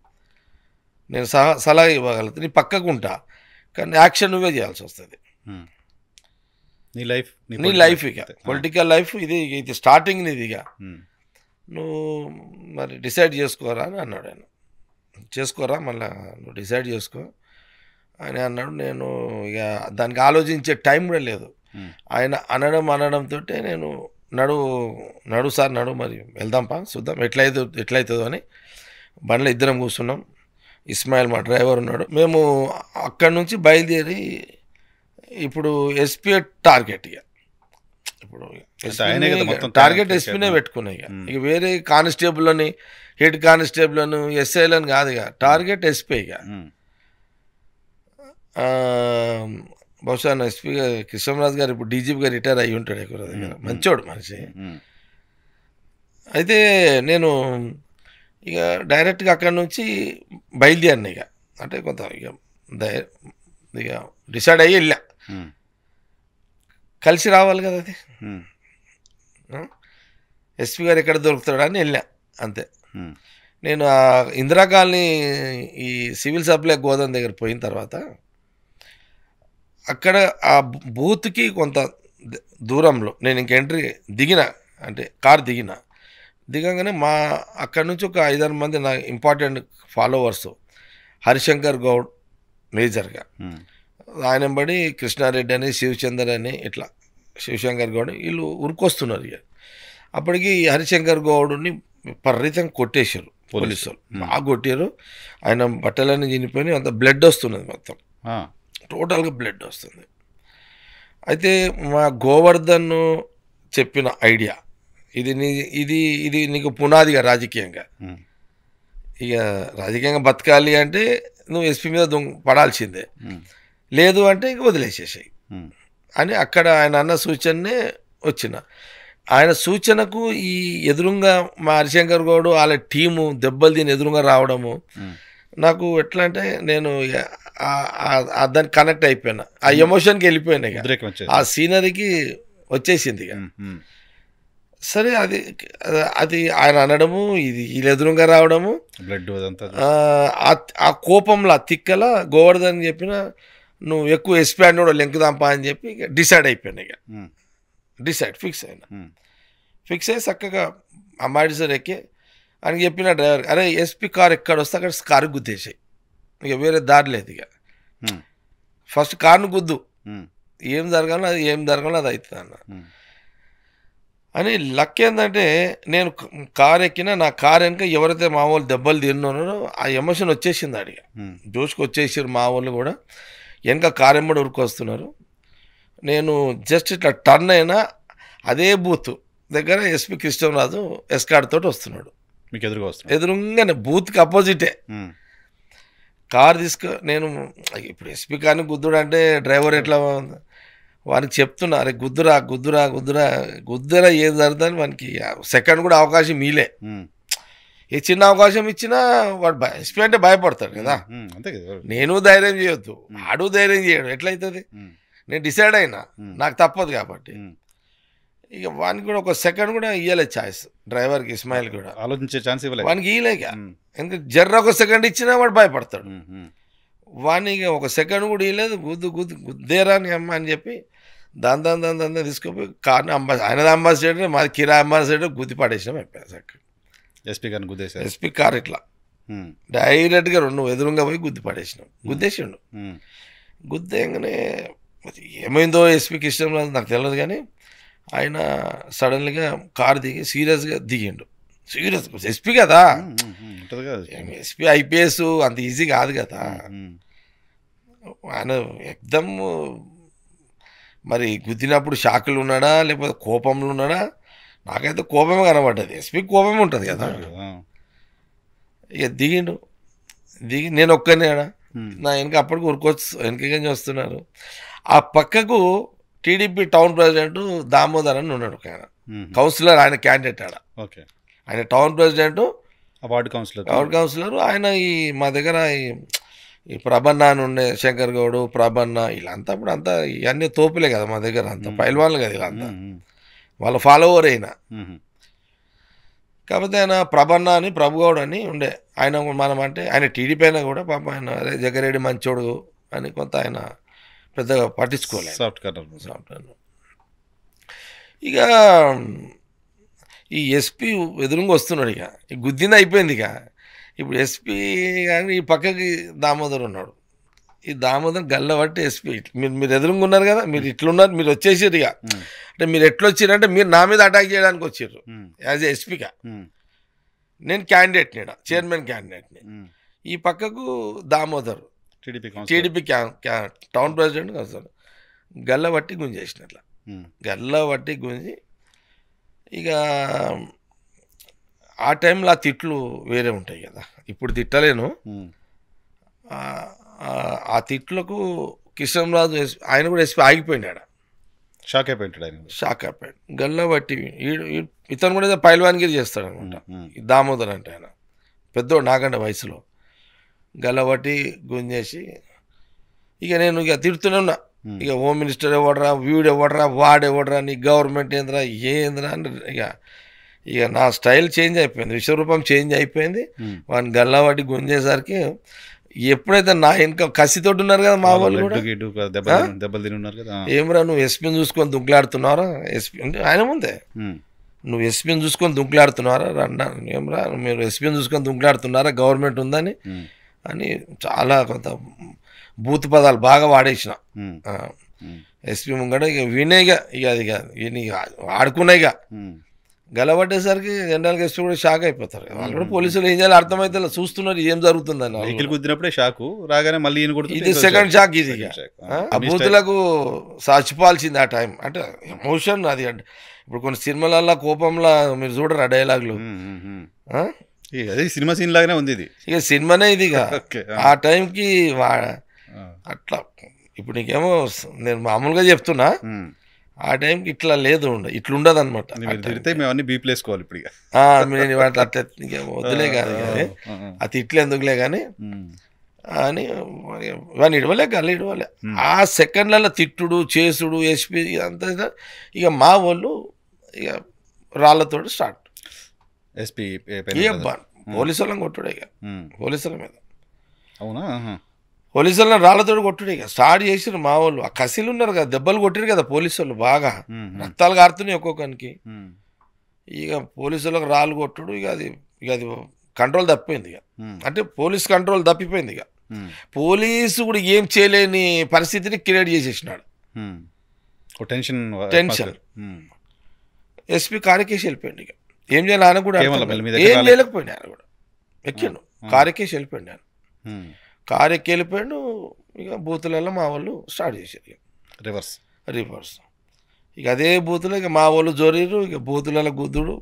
నేను సలహా ఇవ్వగలుగుతా, నీ పక్కకు ఉంటా, కానీ యాక్షన్ నువ్వే చేయాల్సి వస్తుంది. నీ లైఫ్ ఇక పొలిటికల్ లైఫ్ ఇది స్టార్టింగ్ నీది, ఇక నువ్వు మరి డిసైడ్ చేసుకోరా అని అన్నాడు ఆయన. చేసుకోరా మళ్ళీ నువ్వు డిసైడ్ చేసుకో అని అన్నాడు. నేను ఇక దానికి ఆలోచించే టైం కూడా లేదు. ఆయన అనడంతో నేను నడు సార్ నడు, మరి వెళ్దాంపా చూద్దాం ఎట్లయితుందో అని బండ్లో ఇద్దరం కూర్చున్నాం. ఇస్మాయిల్ మా డ్రైవర్ ఉన్నాడు. మేము అక్కడి నుంచి బయలుదేరి ఇప్పుడు ఎస్పీ టార్గెట్, ఇప్పుడు టార్గెట్ ఎస్పీనే పెట్టుకున్నాయి. ఇక వేరే కానిస్టేబుల్ అని హెడ్ కానిస్టేబుల్ అని ఎస్ఐలని కాదు, ఇక టార్గెట్ ఎస్పీ. ఇక బహుశా ఎస్పీ కృష్ణరాజు గారు ఇప్పుడు డీజీపీగా రిటైర్ అయ్యి ఉంటాడు ఎక్కువ దగ్గర, మంచోడు మనిషి. అయితే నేను ఇక డైరెక్ట్గా అక్కడి నుంచి బయలుదేరిన, ఇక అంటే కొంత ఇక డిసైడ్ అయ్యి వెళ్ళా, కలిసి రావాలి కదా అది, ఎస్పీ గారు ఎక్కడ దొరుకుతాడని వెళ్ళా అంతే. నేను ఆ ఇందిరా కాలనీ ఈ సివిల్ సప్లై గోదాం దగ్గర పోయిన తర్వాత అక్కడ ఆ బూత్కి కొంత దూరంలో నేను ఇంక ఎంట్రీ దిగిన, అంటే కార్ దిగంగానే అక్కడి నుంచి ఒక 5-6 మంది నా ఇంపార్టెంట్ ఫాలోవర్స్, హరిశంకర్ గౌడ్ మేజర్గా, ఆయన బడి కృష్ణారెడ్డి అని శివచందర్ అని ఇట్లా శివశంకర్ గౌడ్ వీళ్ళు ఉరికొస్తున్నారు. ఇక అప్పటికి హరిశంకర్ గౌడ్ని విపరీతంగా కొట్టేశారు పోలీసులు, బాగా కొట్టారు. ఆయన బట్టలన్నీ చినిపోయి అంత బ్లడ్ వస్తున్నది, మొత్తం టోటల్గా బ్లడ్ వస్తుంది. అయితే మా గోవర్ధన్ చెప్పిన ఐడియా ఇది నీకు పునాదిగా రాజకీయంగా, ఇక రాజకీయంగా బతకాలి అంటే నువ్వు ఎస్పీ మీద పడాల్సిందే, లేదు అంటే ఇంక వదిలేసేసాయి అని అక్కడ ఆయన అన్న సూచననే వచ్చిన. ఆయన సూచనకు ఈ ఎదురుగా మా హరిశంకర్ గౌడ్ వాళ్ళ టీము దెబ్బలు దీని ఎదురుగా రావడము నాకు ఎట్లా అంటే నేను దానికి కనెక్ట్ అయిపోయినా, ఆ ఎమోషన్కి వెళ్ళిపోయినా, ఆ సీనరీకి వచ్చేసింది. ఇక సరే అది ఆయన అనడము, వీళ్ళు ఎదురుగా రావడము, ఆ కోపంలో తిక్కల గోవర్ధన్ చెప్పిన నువ్వు ఎక్కువ ఎస్పీ అన్నోడు లెంకుదాంపా అని చెప్పి డిసైడ్ అయిపోయాను. ఇక ఫిక్స్ అయ్యి చక్కగా అమ్మాయి సార్ ఎక్కి అని చెప్పిన డ్రైవర్, అరే ఎస్పీ కార్ ఎక్కడ వస్తే అక్కడ కారు గుద్దేసాయి, ఇక వేరే దారి లేదు, ఇక ఫస్ట్ కార్ను గుద్దు, ఏం జరగాలో అది అవుతుంది అన్న అని. లక్ ఏంటంటే నేను కారు ఎక్కినా, నా కారు వెనక ఎవరైతే మా వాళ్ళు దెబ్బలు తిన్నారో ఆ ఎమోషన్ వచ్చేసింది, అడిగా జోష్కి వచ్చేసారు మా వాళ్ళు కూడా, వెనక కారు ఎమ్మడి ఉరికొస్తున్నారు. నేను జస్ట్ ఇట్లా టర్న్ అయినా అదే బూత్ దగ్గర ఎస్పీ కృష్ణరాజు ఎస్కార్డ్ తోటి వస్తున్నాడు, మీకు ఎదురుగానే బూత్కి అపోజిటే. కారు నేను ఇప్పుడు ఎస్పీ కార్ని గుద్దుడు అంటే డ్రైవర్ ఎట్లా వానికి చెప్తున్నా, అరే గుద్దురా ఏది జరుగుతుందని వానికి సెకండ్ కూడా అవకాశం మీలే. ఏ చిన్న అవకాశం ఇచ్చినా వాడు ఎస్పీ అంటే భయపడతాడు కదా, నేను ధైర్యం చేయొద్దు, ఆడు ధైర్యం చేయడు, ఎట్లయితుంది? నేను డిసైడ్ అయినా, నాకు తప్పదు కాబట్టి ఇక వానికి కూడా ఒక సెకండ్ కూడా ఇవ్వలేదు ఛాయిస్, డ్రైవర్కి ఇస్మాయిల్ కూడా ఆలోచించే ఛాన్స్ ఇవ్వలేదు వానికి, ఇవ్వలేక. ఎందుకంటే జర్ర ఒక సెకండ్ ఇచ్చినా వాడు భయపడతాడు, వానికి ఒక సెకండ్ కూడా ఇవ్వలేదు. గుద్దేరా అని అమ్మ అని చెప్పి దాని తీసుకుపోయి కార్ని ఆయనది అంబాసిడర్, మాది కిరా అంబాసిడర్ గుద్ది పడేసినాం. అయిపోయాయి అక్కడ ఎస్పీ కార్ ఇట్లా డైరెక్ట్గా 2 ఎదురుగా పోయి గుద్ది పడేసినాం, గుద్దేసిండు. గుద్దేయంగానే ఏమైందో ఎస్పీ కృష్ణరాజు నాకు తెలియదు, కానీ ఆయన సడన్గా కారు దిగి సీరియస్గా దిగిండు. ఎస్పీ కదా, ఎస్పీ ఐపీఎస్ అంత ఈజీ కాదు కదా. ఆయన ఎక్దమ్ మరి గుద్దినప్పుడు షాకులు ఉన్నాడా లేకపోతే కోపంలో ఉన్నాడా? నాకైతే కోపమే కనబడ్డది, ఎస్పీకి కోపమే ఉంటుంది కదా. ఇక దిగి నేను ఒక్కనే నా వెనక అప్పటికి వెనకగా వస్తున్నారు. ఆ పక్కకు టీడీపీ టౌన్ ప్రెసిడెంట్ దామోదర్ అని ఉన్నాడు, ఒక ఆయన కౌన్సిలర్, ఆయన క్యాండిడేట్ ఆడ. ఆయన టౌన్ ప్రెసిడెంట్, వార్డ్ కౌన్సిలర్. ఆయన మా దగ్గర ఈ ప్రభన్న అని ఉండే, శంకర్ గౌడ్, ప్రభన్న, వీళ్ళంతా ఇప్పుడు అంతా ఇవన్నీ తోపులే కదా మా దగ్గర, అంతా పైల్వాన్లు కదా వీళ్ళంతా, వాళ్ళ ఫాలోవర్ అయినా. కాకపోతే ఆయన ప్రభన్న అని ప్రభుగౌడ్ అని ఉండే, ఆయన మనం అంటే ఆయన టీడీపీ అయినా కూడా పాప ఆయన అరే జగ్గారెడ్డి మంచోడు అని కొంత ఆయన పెద్దగా పట్టించుకోలేదు. సాఫ్ట్వేర్ ఇక ఈ ఎస్పీ ఎదురుగా వస్తున్నాడు, ఇక ఈ గుద్దింది అయిపోయింది. ఇక ఇప్పుడు ఎస్పీ కానీ ఈ పక్కకి దామోదర్ ఉన్నాడు, ఈ దామోదర్ గల్లబట్టి ఎస్పీ మీరు ఎదురుగా ఉన్నారు కదా, మీరు ఇట్లున్నారు, మీరు వచ్చేసారు. ఇక అంటే మీరు ఎట్లా వచ్చారంటే మీరు నా మీద అటాక్ చేయడానికి వచ్చారు యాజ్ ఏ ఎస్పీగా. నేను క్యాండిడేట్ని, చైర్మన్ క్యాండిడేట్ని. ఈ పక్కకు దామోదర్ టీడీపీ టౌన్ ప్రెసిడెంట్ వస్తాడు. గల్లబట్టి గుంజేసిన ఇట్లా, గల్లబట్టి గుంజి ఇక ఆ టైంలో ఆ తిట్లు వేరే ఉంటాయి కదా, ఇప్పుడు తిట్టలేను. ఆ తిట్లకు కృష్ణంరాజు ఆయన కూడా ఎస్పీ ఆగిపోయినాడు, షాక్ అయిపోయాడు. గల్లబట్టి ఇతను కూడా ఏదో పైల్వాన్గిరి చేస్తాడు అనమాట. దామోదర్ అంటే ఆయన పెద్దోడు నాకంటే వయసులో. గల్లబట్టి గుంజేసి ఇక నేను ఇక తిడుతూనే ఉన్నా, ఇక హోమ్ మినిస్టర్ ఎవడరా, వీడు ఎవడరా, వాడెవడరా, నీ గవర్నమెంట్ ఏంద్రా ఏంద్రా అని. ఇక నా స్టైల్ చేంజ్ అయిపోయింది, విశ్వరూపం చేంజ్ అయిపోయింది. వాడిని గల్లబట్టి గుంజేసరికి ఎప్పుడైతే నా ఇంకా కసితోటి ఉన్నారు కదా మా వాళ్ళు కూడా, ఏమరా నువ్వు ఎస్పీని చూసుకొని దుంకులాడుతున్నారా, ఎస్పీ అంటే ఆయన ముందే నువ్వు ఎస్పీని చూసుకొని దుంకులాడుతున్నారా, రన్నా ఏమరా మీరు ఎస్పీని చూసుకొని దుంకులాడుతున్నారా, గవర్నమెంట్ ఉందని అని చాలా కొంత బూత్ పదాలు బాగా వాడేసిన ఎస్పీ ముంగడ. ఇక వినేగా ఇక అది ఇక ఆడుకున్నాయి. ఇక గలబట్టేసరికి జనరల్గా ఎస్పీ కూడా షాక్ అయిపోతారు. వాళ్ళు కూడా పోలీసులు ఏం చేయాలి అర్థమైతే చూస్తున్నారు ఏం జరుగుతుందని. కుదిరినప్పుడే షాకు రాగానే మళ్ళీ ఇది సెకండ్ షాక్. ఇది ఇక ఆ బూతులకు చచ్చిపోవాల్సింది ఆ టైం. అంటే ఎమోషన్ అది. అంటే ఇప్పుడు కొన్ని సినిమాలల్లో కోపంలో మీరు చూడరు ఆ డైలాగులు, సినిమా సీన్ లాగానే ఉంది ఇది. ఇక సినిమానే ఇది. ఇక ఆ టైంకి అట్లా ఇప్పుడు నీకేమో నేను మామూలుగా చెప్తున్నా, ఆ టైంకి ఇట్లా లేదు, ఇట్లుండదు అనమాట. అట్లా వద్దులే కాదు కానీ ఆ తిట్లు ఎందుకులే కానీ అని వాడిని ఇడవలే గల్ల ఇడవలే. ఆ సెకండ్లలో తిట్టుడు చేసుడు ఎస్పీ అంతా. ఇక మా వాళ్ళు ఇక రాళ్ళతో స్టార్ట్, ఎస్పీ పోలీసు వాళ్ళని కొట్టుడే, ఇక పోలీసుల మీద అవునా, పోలీసు వాళ్ళని రాళ్ళతో కొట్టుడే ఇక స్టార్ట్ చేసిరు మా వాళ్ళు. ఆ కసిలు ఉన్నారు కదా, దెబ్బలు కొట్టిరు కదా పోలీసు వాళ్ళు, బాగా రక్తాలు కారుతున్నాయి ఒక్కొక్కరికి. ఇక పోలీసు వాళ్ళకి రాళ్ళు కొట్టుడు, ఇక అది కంట్రోల్ తప్పిపోయింది. ఇక అంటే పోలీస్ కంట్రోల్ తప్పిపోయింది. ఇక పోలీసు కూడా ఏం చేయలేని పరిస్థితిని క్రియేట్ చేసేసినాడు. టెన్షన్. ఎస్పీ కారుకేసి వెళ్ళిపోయింది. ఇక ఏం చేయాలి ఆయన కూడా ఏం చేయలేకపోయింది. ఆయన కూడా ఎక్కిండు కారుకేసి వెళ్ళిపోయింది. ఆయన కారు ఎక్కి వెళ్ళిపోయాడు. ఇక బూతులలో మా వాళ్ళు స్టార్ట్ చేశారు ఇక రివర్స్. ఇక అదే బూతులో ఇక మా వాళ్ళు జోరీరు. ఇక బూతులలో గుద్దుడు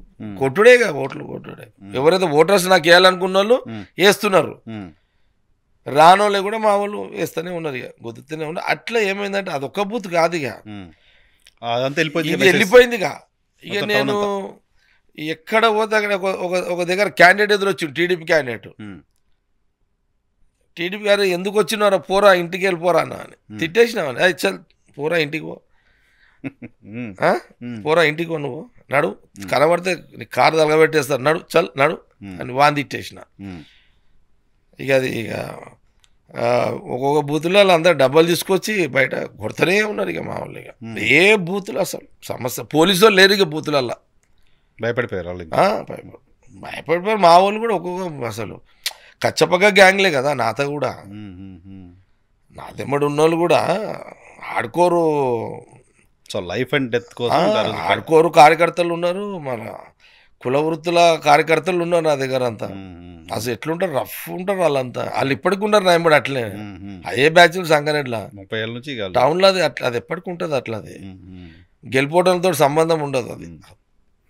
కొట్టుడే, ఇక ఓట్లు కొట్టుడే. ఎవరైతే ఓటర్స్ నాకు వేయాలనుకున్న వాళ్ళు వేస్తున్నారు, రానోళ్ళే కూడా మా వాళ్ళు వేస్తూనే ఉన్నారు, ఇక గుద్దుతూనే ఉన్నారు. అట్లా ఏమైందంటే అదొక్క బూత్ కాదు, ఇక వెళ్ళిపోయింది. ఇక నేను ఎక్కడ పోతే అక్కడ ఒక దగ్గర క్యాండిడేట్ ఎదురొచ్చిండు, టీడీపీ క్యాండిడేట్. టీడీపీ గారు ఎందుకు వచ్చినారా, పోరా ఇంటికి వెళ్ళిపోరా అన్న అని తిట్టేసినామని. అది చల్ పోరా ఇంటికి పో, పోరా ఇంటికి పో, నువ్వు నడు, కనబడితే కారు తలగబెట్టేస్తారు, నడు చల్ నడు అని వాన్ తిట్టేసిన. ఇక అది ఇక ఒక్కొక్క బూతులో అందరు డబ్బాలు తీసుకొచ్చి బయట కొడతనే ఉన్నారు. ఇక మా వాళ్ళు ఇక ఏ బూతులు అసలు సమస్య, పోలీసు వాళ్ళు లేరు ఇక బూతులల్లా, భయపడిపోయారు. మా వాళ్ళు కూడా ఒక్కొక్క అసలు కచ్చపక్క గ్యాంగ్లే కదా నాతో కూడా. నా దెమ్మడి ఉన్నోళ్ళు కూడా ఆడుకోరు, సో లైఫ్ అండ్ డెత్ కోసం ఆడుకోరు కార్యకర్తలు ఉన్నారు, మన కుల వృత్తుల కార్యకర్తలు ఉన్నారు నా దగ్గర అంతా. అసలు ఎట్లుంటారు, రఫ్ ఉంటారు వాళ్ళంతా. వాళ్ళు ఇప్పటికి ఉన్నారు నా ఎంబడి అట్లే, అదే బ్యాచ్లు సంగారెడ్లా 30 ఏళ్ళ నుంచి టౌన్లో. అది అట్లా అది ఎప్పటికి ఉంటుంది అట్లా. అది గెలిపోవడంతో సంబంధం ఉండదు, అది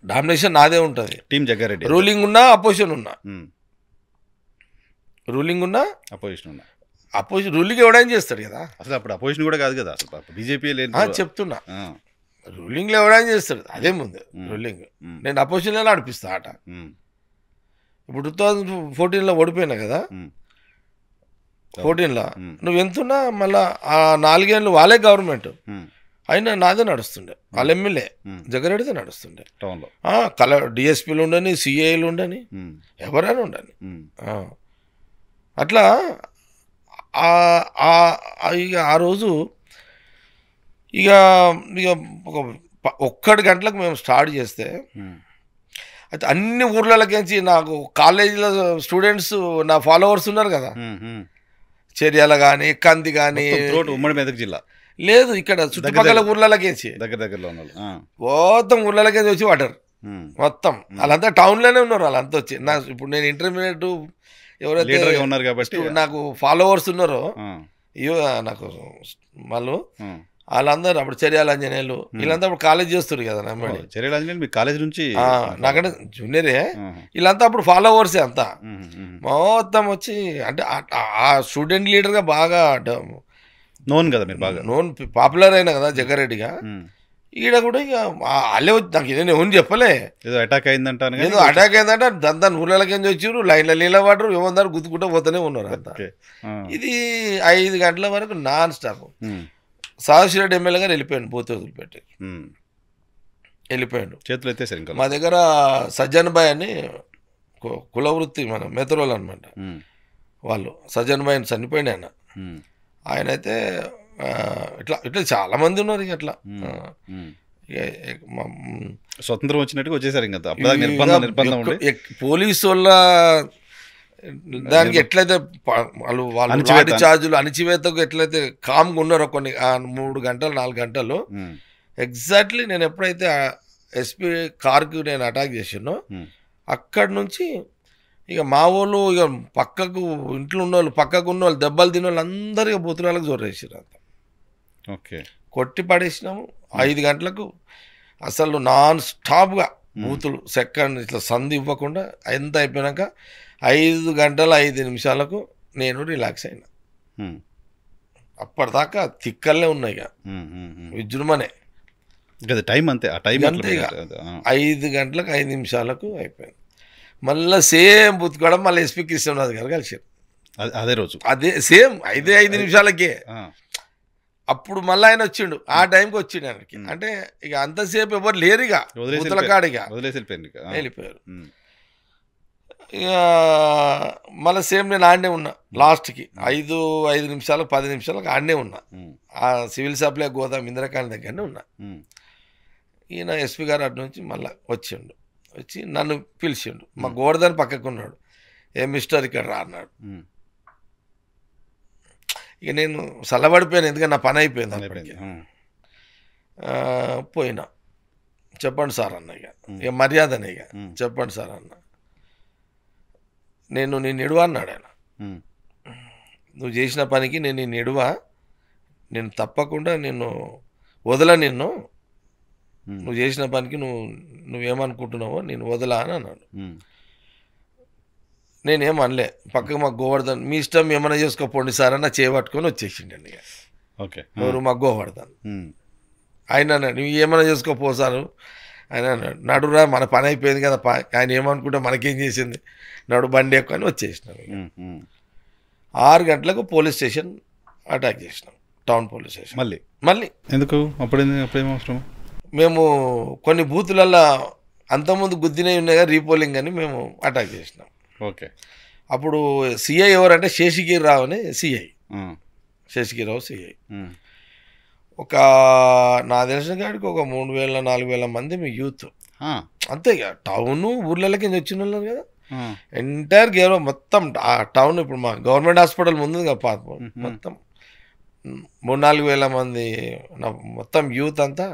డామినేషన్ నాదే ఉంటుంది. టీం జగ్గారెడ్డి రూలింగ్ ఉన్నా అపోజిషన్ ఉన్నా, రూలింగ్ ఉన్నా అపోజిషన్ రూలింగ్ ఎవడైనా చేస్తాడు కదా. అసలు అప్పుడు అపోజిషన్ కూడా కాదు కదా, అసలు బీజేపీ చెప్తున్నా, రూలింగ్లో ఎవడైనా చేస్తాడు. అదే ముందు రూలింగ్, నేను అపోజిషన్లో నడిపిస్తా ఆట. ఇప్పుడు 2014లో ఓడిపోయినా కదా, 14లో నువ్వు ఎంతున్నా మళ్ళీ ఆ 4 ఏళ్ళు వాళ్ళే గవర్నమెంట్, అయినా నాదే నడుస్తుండే, వాళ్ళ ఎమ్మెల్యే జగ్గారెడ్డిదే నడుస్తుండే. టౌన్లో డిఎస్పీలు ఉండని, సిఐలు ఉండని, ఎవరైనా ఉండని. అట్లా ఇక ఆ రోజు ఇక ఇక ఒక్కటి గంటలకు మేము స్టార్ట్ చేస్తే అయితే అన్ని ఊర్లలోకించి నాకు కాలేజీలో స్టూడెంట్స్ నా ఫాలోవర్స్ ఉన్నారు కదా, చర్యల కానీ కంది కానీ ఉమ్మడి మెదక్ జిల్లా లేదు, ఇక్కడ చుట్టుపక్కల ఊర్లలోకించి దగ్గరలో మొత్తం ఊర్లలోకించి వచ్చి వాటర్ మొత్తం వాళ్ళంతా టౌన్లోనే ఉన్నారు. వాళ్ళంతా వచ్చి ఇప్పుడు నేను ఇంటర్మీడియట్ ఎవరైతే ఉన్నారు కాబట్టి నాకు ఫాలోవర్స్ ఉన్నారో నాకు వాళ్ళు వాళ్ళందరూ అప్పుడు చర్యాల ఆంజనేయులు వీళ్ళంతా అప్పుడు కాలేజ్ చేస్తారు కదా. చర్యాల ఆంజనేయులు మీ కాలేజ్ నుంచి నాకంటే జూనియరే, వీళ్ళంతా అప్పుడు ఫాలోవర్సే అంతా మొత్తం వచ్చి. అంటే ఆ స్టూడెంట్ లీడర్గా బాగా నోన్ కదా మీరు, బాగా నోన్ పాపులర్ అయినా కదా జగ్గారెడ్డిగా. ఈడ కూడా ఇక వాళ్ళే వచ్చి నాకు ఇదే నేను చెప్పలే, ఏదో అటాక్ అయిందంటాను, ఏదో అటాక్ అయిందంటే దాని ఊళ్ళకి వచ్చారు, లైన్లో నీళ్ళ వాటర్ ఏమన్నారు గుద్దుకుంటూ పోతూనే ఉన్నారు అంతా. ఇది 5 గంటల వరకు నాన్ స్టాప్. సాహసిరెడ్డి ఎమ్మెల్యే గారు వెళ్ళిపోయాడు, బూత్ వదిలిపెట్టి వెళ్ళిపోయాడు. చేతులు అయితే సరే మా దగ్గర సజ్జన్ బాయ్ అని కులవృత్తి మన మెతరోలు అనమాట, వాళ్ళు సజ్జన్ బాయ్ అని చనిపోయింది ఆయన. ఆయన అయితే ఇట్లా ఇట్లా చాలా మంది ఉన్నారు. ఇక అట్లా స్వతంత్రం వచ్చినట్టుగా వచ్చేసారు. ఇంకా నిర్బంధం పోలీసు వాళ్ళ దానికి ఎట్లయితే వాళ్ళు లాఠీ చార్జులు అణిచివేతకు ఎట్లయితే కామ్గా ఉన్నారో కొన్ని 3 గంటలు 4 గంటలు ఎగ్జాక్ట్లీ నేను ఎప్పుడైతే ఎస్పీ కార్కి నేను అటాక్ చేసానో అక్కడి నుంచి ఇక మా వాళ్ళు ఇక పక్కకు ఇంట్లో ఉన్నవాళ్ళు పక్కకు ఉన్న వాళ్ళు దెబ్బలు తిన్న వాళ్ళు అందరికీ బూతులకు జోరేసారు అంత. ఓకే, కొట్టి పడేసినాము. 5 గంటలకు అసలు నాన్ స్టాప్గా బూతులు సెకండ్ ఇట్లా సంధి ఇవ్వకుండా ఎంత అయిపోయినాక 5 గంటల 5 నిమిషాలకు నేను రిలాక్స్ అయినా. అప్పటిదాకా తిక్కల్లే ఉన్నాయి ఇక విజృంభణే టైం అంతే. ఆ టైం అంతే ఇక 5 గంటలకు 5 నిమిషాలకు అయిపోయింది. మళ్ళీ సేమ్ బుత్తుకోవడం మళ్ళీ ఎస్పీ కృష్ణనాథ్ గారు కలిసారు అదే రోజు, అదే సేమ్ 5 నిమిషాలకే. అప్పుడు మళ్ళీ ఆయన వచ్చిండు, ఆ టైంకి వచ్చిండు ఆయనకి. అంటే ఇక అంతసేపు ఎవరు లేరు, ఇక బూతుల కాడిగా వెళ్ళిపోయారు. ఇక మళ్ళీ సేమ్ నేను ఆడనే ఉన్నా లాస్ట్కి 5 నిమిషాలకు 10 నిమిషాలకు ఆడనే ఉన్నా. ఆ సివిల్ సప్లై గోదాం ఇందిరాకాండ్ దగ్గరనే ఉన్నా. ఈయన ఎస్పీ గారు అటు నుంచి మళ్ళీ వచ్చిండు, వచ్చి నన్ను పిలిచిండు. మా గోవర్ధన్ పక్కకు ఉన్నాడు, ఏ మిస్టర్ ఇక్కడ రా అన్నాడు. ఇక నేను చల్లబడిపోయాను, ఎందుకంటే నా పని అయిపోయింది అప్పటికి. పోయినా, చెప్పండి సార్ అన్న, ఇక మర్యాదనే, ఇక చెప్పండి సార్ అన్న, నేను ఎడువా అన్నాడు ఆయన. నువ్వు చేసిన పనికి నేను ఎడువా, నేను తప్పకుండా నేను వదలా, నిన్ను నువ్వు చేసిన పనికి నువ్వేమనుకుంటున్నావో నేను వదలా అని అన్నాడు. నేనేమనలే. పక్కకు మాకు గోవర్ధన్, మీ ఇష్టం ఏమైనా చేసుకోపోండి సార్ అన్న చేయబట్టుకొని వచ్చేసిండండి. ఇక ఓకే, ఎవరు మాకు గోవర్ధన్ ఆయన అన్నాడు, నువ్వు ఏమైనా చేసుకోపో సారు ఆయన అన్నాడు. నడురా, మన పని అయిపోయింది కదా, ఆయన ఏమనుకుంటే మనకేం చేసింది, నడు బండి ఎక్కువ అని వచ్చేసినాం. 6 గంటలకు పోలీస్ స్టేషన్ అటాక్ చేసినాం, టౌన్ పోలీస్ స్టేషన్. మళ్ళీ ఎందుకు అప్పుడేం అవసరం? మేము కొన్ని బూతులల్లో అంతకుముందు గుద్దినవి ఉన్నాయి కదా, రీపోలింగ్ అని మేము అటాక్ చేసినాం. ఓకే, అప్పుడు సిఐ ఎవరంటే శేషగిరి రావు అని సిఐ, శేషగిరి రావు సిఐ. ఒక నా తెలిసిన కాడికి ఒక 3,000-4,000 మంది మీ యూత్ అంతే. ఇక టౌన్ ఊర్లకి వచ్చిన వాళ్ళు కదా, ఎంటైర్ గేరో మొత్తం ఆ టౌన్. ఇప్పుడు మా గవర్నమెంట్ హాస్పిటల్ ముందు కదా, మొత్తం 3,000-4,000 మంది మొత్తం యూత్ అంతా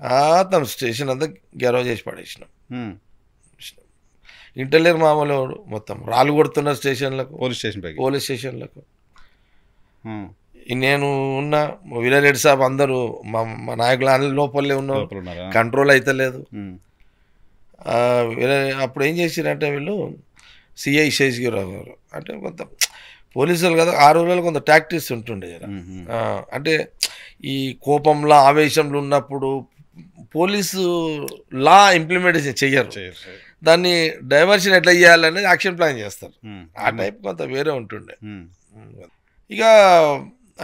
మొత్తం స్టేషన్ అంతా గెరవ చేసి పడేసినాం. ఇంటర్లేరు మామూలు మొత్తం రాళ్ళు కొడుతున్న స్టేషన్లకు, పోలీస్ స్టేషన్లకు. నేను ఉన్న వీరారెడ్డి సాబ్ అందరూ మా నాయకులు అన్ని లోపలే ఉన్నారు, కంట్రోల్ అయితే లేదు. అప్పుడు ఏం చేసిరంటే వీళ్ళు సిఐ శేషగిరిరావు గారు అంటే కొంత పోలీసులు కదా, 6 రోజులు కొంత టాక్టిక్స్ ఉంటుండే కదా. అంటే ఈ కోపంలో ఆవేశంలో ఉన్నప్పుడు పోలీసు లా ఇంప్లిమెంటేషన్ చెయ్యరు, దాన్ని డైవర్షన్ ఎట్లా చేయాలనేది యాక్షన్ ప్లాన్ చేస్తారు. ఆ టైప్ కొంత వేరే ఉంటుండే. ఇక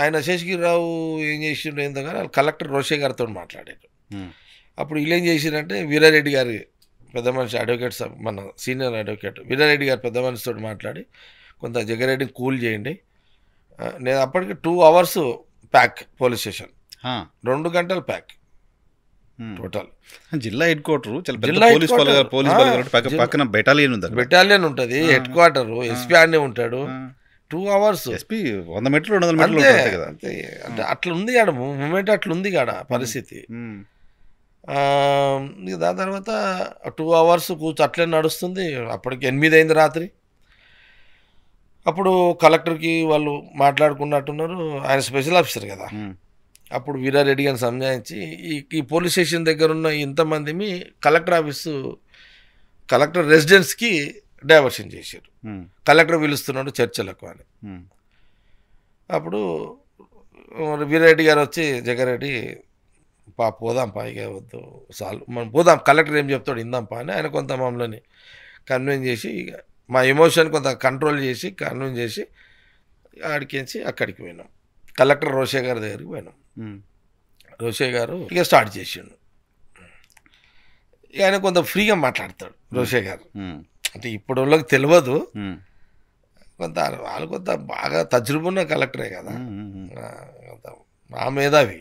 ఆయన శేషగిరిరావు ఏం చేసిండ్రు ఏందో కానీ వాళ్ళు కలెక్టర్ రోషే గారితో మాట్లాడారు. అప్పుడు వీళ్ళు ఏం చేసిరంటే వీరారెడ్డి గారి పెద్ద మనిషి అడ్వకేట్స్, మన సీనియర్ అడ్వకేట్ వీరారెడ్డి గారు పెద్ద మనిషితో మాట్లాడి కొంత జగ్గారెడ్డిని కూల్ చేయండి. నేను అప్పటికి 2 hours ప్యాక్ పోలీస్ స్టేషన్, 2 గంటలు ప్యాక్ టోటల్. జిల్లా హెడ్ క్వార్టర్, పక్కన బెటాలియన్ ఉంది, బెటాలియన్ ఉంటుంది, హెడ్ క్వార్టర్, ఎస్పీ ఆడనే ఉంటాడు. 2 hours ఎస్పీ 100 మీటర్లు 200 మీటర్లు కదా, అంటే అట్లా ఉంది కాడ మూమెంట్, అట్లా ఉంది కాడ పరిస్థితి. దాని తర్వాత 2 hours కూర్చో అట్లే నడుస్తుంది. అప్పటికి 8 అయింది రాత్రి. అప్పుడు కలెక్టర్కి వాళ్ళు మాట్లాడుకున్నట్టున్నారు, ఆయన స్పెషల్ ఆఫీసర్ కదా. అప్పుడు వీరారెడ్డి గారిని సంజాయించి ఈ పోలీస్ స్టేషన్ దగ్గర ఉన్న ఇంతమందిని కలెక్టర్ రెసిడెన్స్కి డైవర్షన్ చేశారు. కలెక్టర్ పిలుస్తున్నాడు చర్చలకు అని. అప్పుడు వీరారెడ్డి గారు వచ్చి జగ్గారెడ్డి పోదాంపా, ఇక వద్దు చాలు మనం పోదాం, కలెక్టర్ ఏం చెప్తాడు ఇందాంపా అని ఆయన కొంత మమ్మల్ని కన్విన్స్ చేసి, ఇక మా ఎమోషన్ కొంత కంట్రోల్ చేసి కన్విన్స్ చేసి ఆడికించి అక్కడికి పోయినాం. కలెక్టర్ రోషే గారి దగ్గరికి పోయినాం. రోషే గారు ఇక స్టార్ట్ చేసిండు. ఇక ఆయన కొంత ఫ్రీగా మాట్లాడతాడు రోషే గారు. అంటే ఇప్పుడు వాళ్ళకి తెలియదు, కొంత వాళ్ళు కొంత బాగా తజ్రుబా ఉన్న కలెక్టరే కదా, మా మేధావి.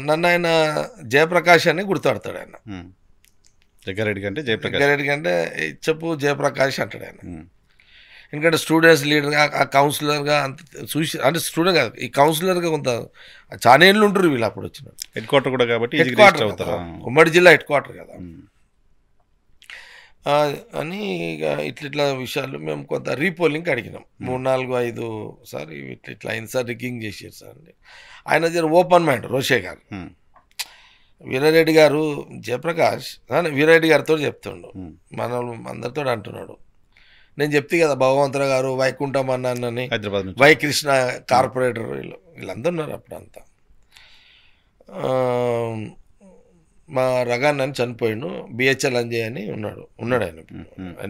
నన్ను ఆయన జయప్రకాష్ అని గుర్తుపడతాడు. ఆయన జగ్గారెడ్డి కంటే చెప్పు జయప్రకాష్ అంటాడు ఆయన. ఎందుకంటే స్టూడెంట్స్ లీడర్గా, ఆ కౌన్సిలర్గా అంత చూసి, అంటే స్టూడెంట్ కాదు, ఈ కౌన్సిలర్గా కొంత చాలా ఏళ్ళు ఉంటారు వీళ్ళు. అప్పుడు వచ్చిన హెడ్ క్వార్టర్ కూడా కాబట్టి, హెడ్ క్వార్టర్ ఉమ్మడి జిల్లా హెడ్ క్వార్టర్ కదా అని. ఇక ఇట్లా విషయాలు మేము కొంత రీపోలింగ్కి అడిగినాం. 3, 4, 5 సార్ ఇట్లా అయింది సార్, రిగ్గింగ్ చేసారు సార్ అని. ఆయన దగ్గర ఓపెన్ మైండ్ రోషే గారు. వీరారెడ్డి గారు జయప్రకాష్ వీరారెడ్డి గారితో చెప్తుండు, మన అందరితో అంటున్నాడు. నేను చెప్తే కదా భగవంతరావు గారు, వైకుంఠం అన్నానని, హైదరాబాద్ వై కృష్ణ కార్పొరేటర్, వీళ్ళందరూ ఉన్నారు అప్పుడంతా. మా రగాన్ అని చనిపోయిండు, బిహెచ్ఎల్ అంజయ్ అని ఉన్నాడు ఆయన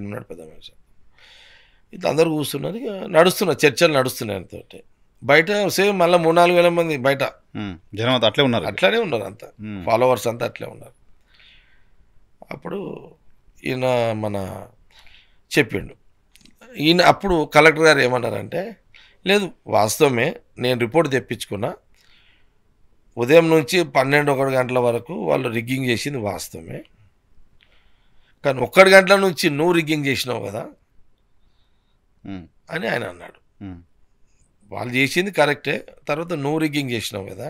ఉన్నాడు పెద్ద మనిషి. ఇట్లా అందరూ కూర్చున్నారు, ఇక నడుస్తున్నారు, చర్చలు నడుస్తున్నాయి ఆయనతోటి. బయట సేమ్ మళ్ళీ 3, 4 వేల మంది బయట జనం అట్లే ఉన్నారు, అట్లానే ఉన్నారు అంతా, ఫాలోవర్స్ అంతా అట్లే ఉన్నారు. అప్పుడు ఈయన మన చెప్పిండు. ఈయన అప్పుడు కలెక్టర్ గారు ఏమన్నారంటే, లేదు వాస్తవమే, నేను రిపోర్ట్ తెప్పించుకున్నా, ఉదయం నుంచి 12-1 గంటల వరకు వాళ్ళు రిగ్గింగ్ చేసింది వాస్తవమే, కానీ 1 గంటల నుంచి నువ్వు రిగ్గింగ్ చేసినావు కదా అని ఆయన అన్నాడు. వాళ్ళు చేసింది కరెక్టే, తర్వాత నువ్వు రిగ్గింగ్ చేసినావు కదా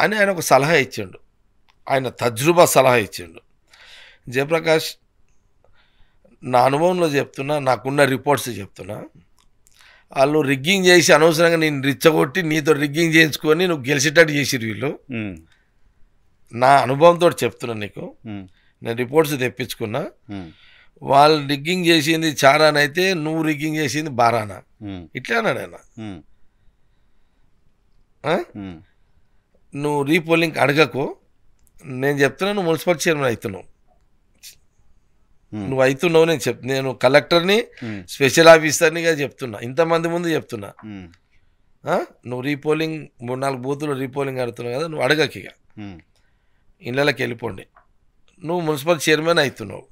అని ఆయన ఒక సలహా ఇచ్చిండు. ఆయన తజ్రుబా సలహా ఇచ్చిండు. జయప్రకాష్, నా అనుభవంలో చెప్తున్నా, నాకున్న రిపోర్ట్స్ చెప్తున్నా, వాళ్ళు రిగ్గింగ్ చేసి అనవసరంగా నేను రిచ్చగొట్టి నీతో రిగ్గింగ్ చేయించుకొని నువ్వు గెలిచేటట్టు చేసిరు వీళ్ళు. నా అనుభవంతో చెప్తున్నా నీకు, నేను రిపోర్ట్స్ తెప్పించుకున్నా. వాళ్ళు రిగ్గింగ్ చేసింది చారానైతే నువ్వు రిగ్గింగ్ చేసింది బారానా, ఇట్లా అన్నాడు ఆయన. నువ్వు రీపోలింగ్ అడగకు, నేను చెప్తున్నా, నువ్వు మున్సిపల్ చైర్మన్ అవుతున్నావు, నువ్వు అవుతున్నావు. నేను కలెక్టర్ని, స్పెషల్ ఆఫీసర్నిగా చెప్తున్నా, ఇంతమంది ముందు చెప్తున్నా. నువ్వు రీపోలింగ్ 3, 4 బూతులు రీపోలింగ్ అడుగుతున్నావు కదా, నువ్వు అడగకి, ఇక ఇళ్ళకి వెళ్ళిపోండి, నువ్వు మున్సిపల్ చైర్మన్ అవుతున్నావు.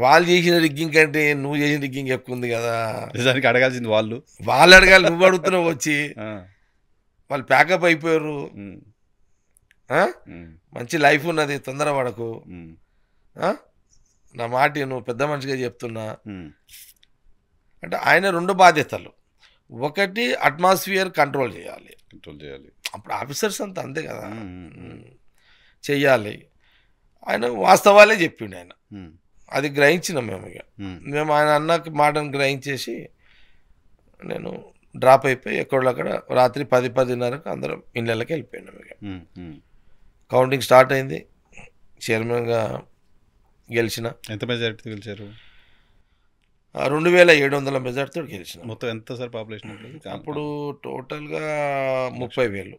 వాళ్ళు చేసిన రిగ్గింగ్ కంటే నువ్వు చేసిన రిగ్గింగ్ ఎక్కువ ఉంది కదా, నిజానికి అడగాల్సింది వాళ్ళు అడగాలి, నువ్వు అడుగుతున్నావు వచ్చి. వాళ్ళు ప్యాకప్ అయిపోయారు, మంచి లైఫ్ ఉన్నది, తొందర పడకు, నా మాట నువ్వు పెద్ద మనిషిగా చెప్తున్నా అంటే. ఆయన 2 బాధ్యతలు, ఒకటి అట్మాస్ఫియర్ కంట్రోల్ చేయాలి. అప్పుడు ఆఫీసర్స్ అంతా అంతే కదా, చెయ్యాలి. ఆయన వాస్తవాలే చెప్పిండు ఆయన, అది గ్రహించినాం మేము. ఇక మేము ఆయన అన్న మాటను గ్రహించేసి నేను డ్రాప్ అయిపోయి ఎక్కడక్కడ రాత్రి 10-10:30కు అందరం ఇళ్ళకి వెళ్ళిపోయినాం. ఇక కౌంటింగ్ స్టార్ట్ అయింది. చైర్మన్గా గెలిచిన. ఎంత మెజారిటీ గెలిచారు? 2700 మెజార్టీతో గెలిచిన. మొత్తం ఎంత సార్ పాపులేషన్ అప్పుడు? టోటల్గా 30,000.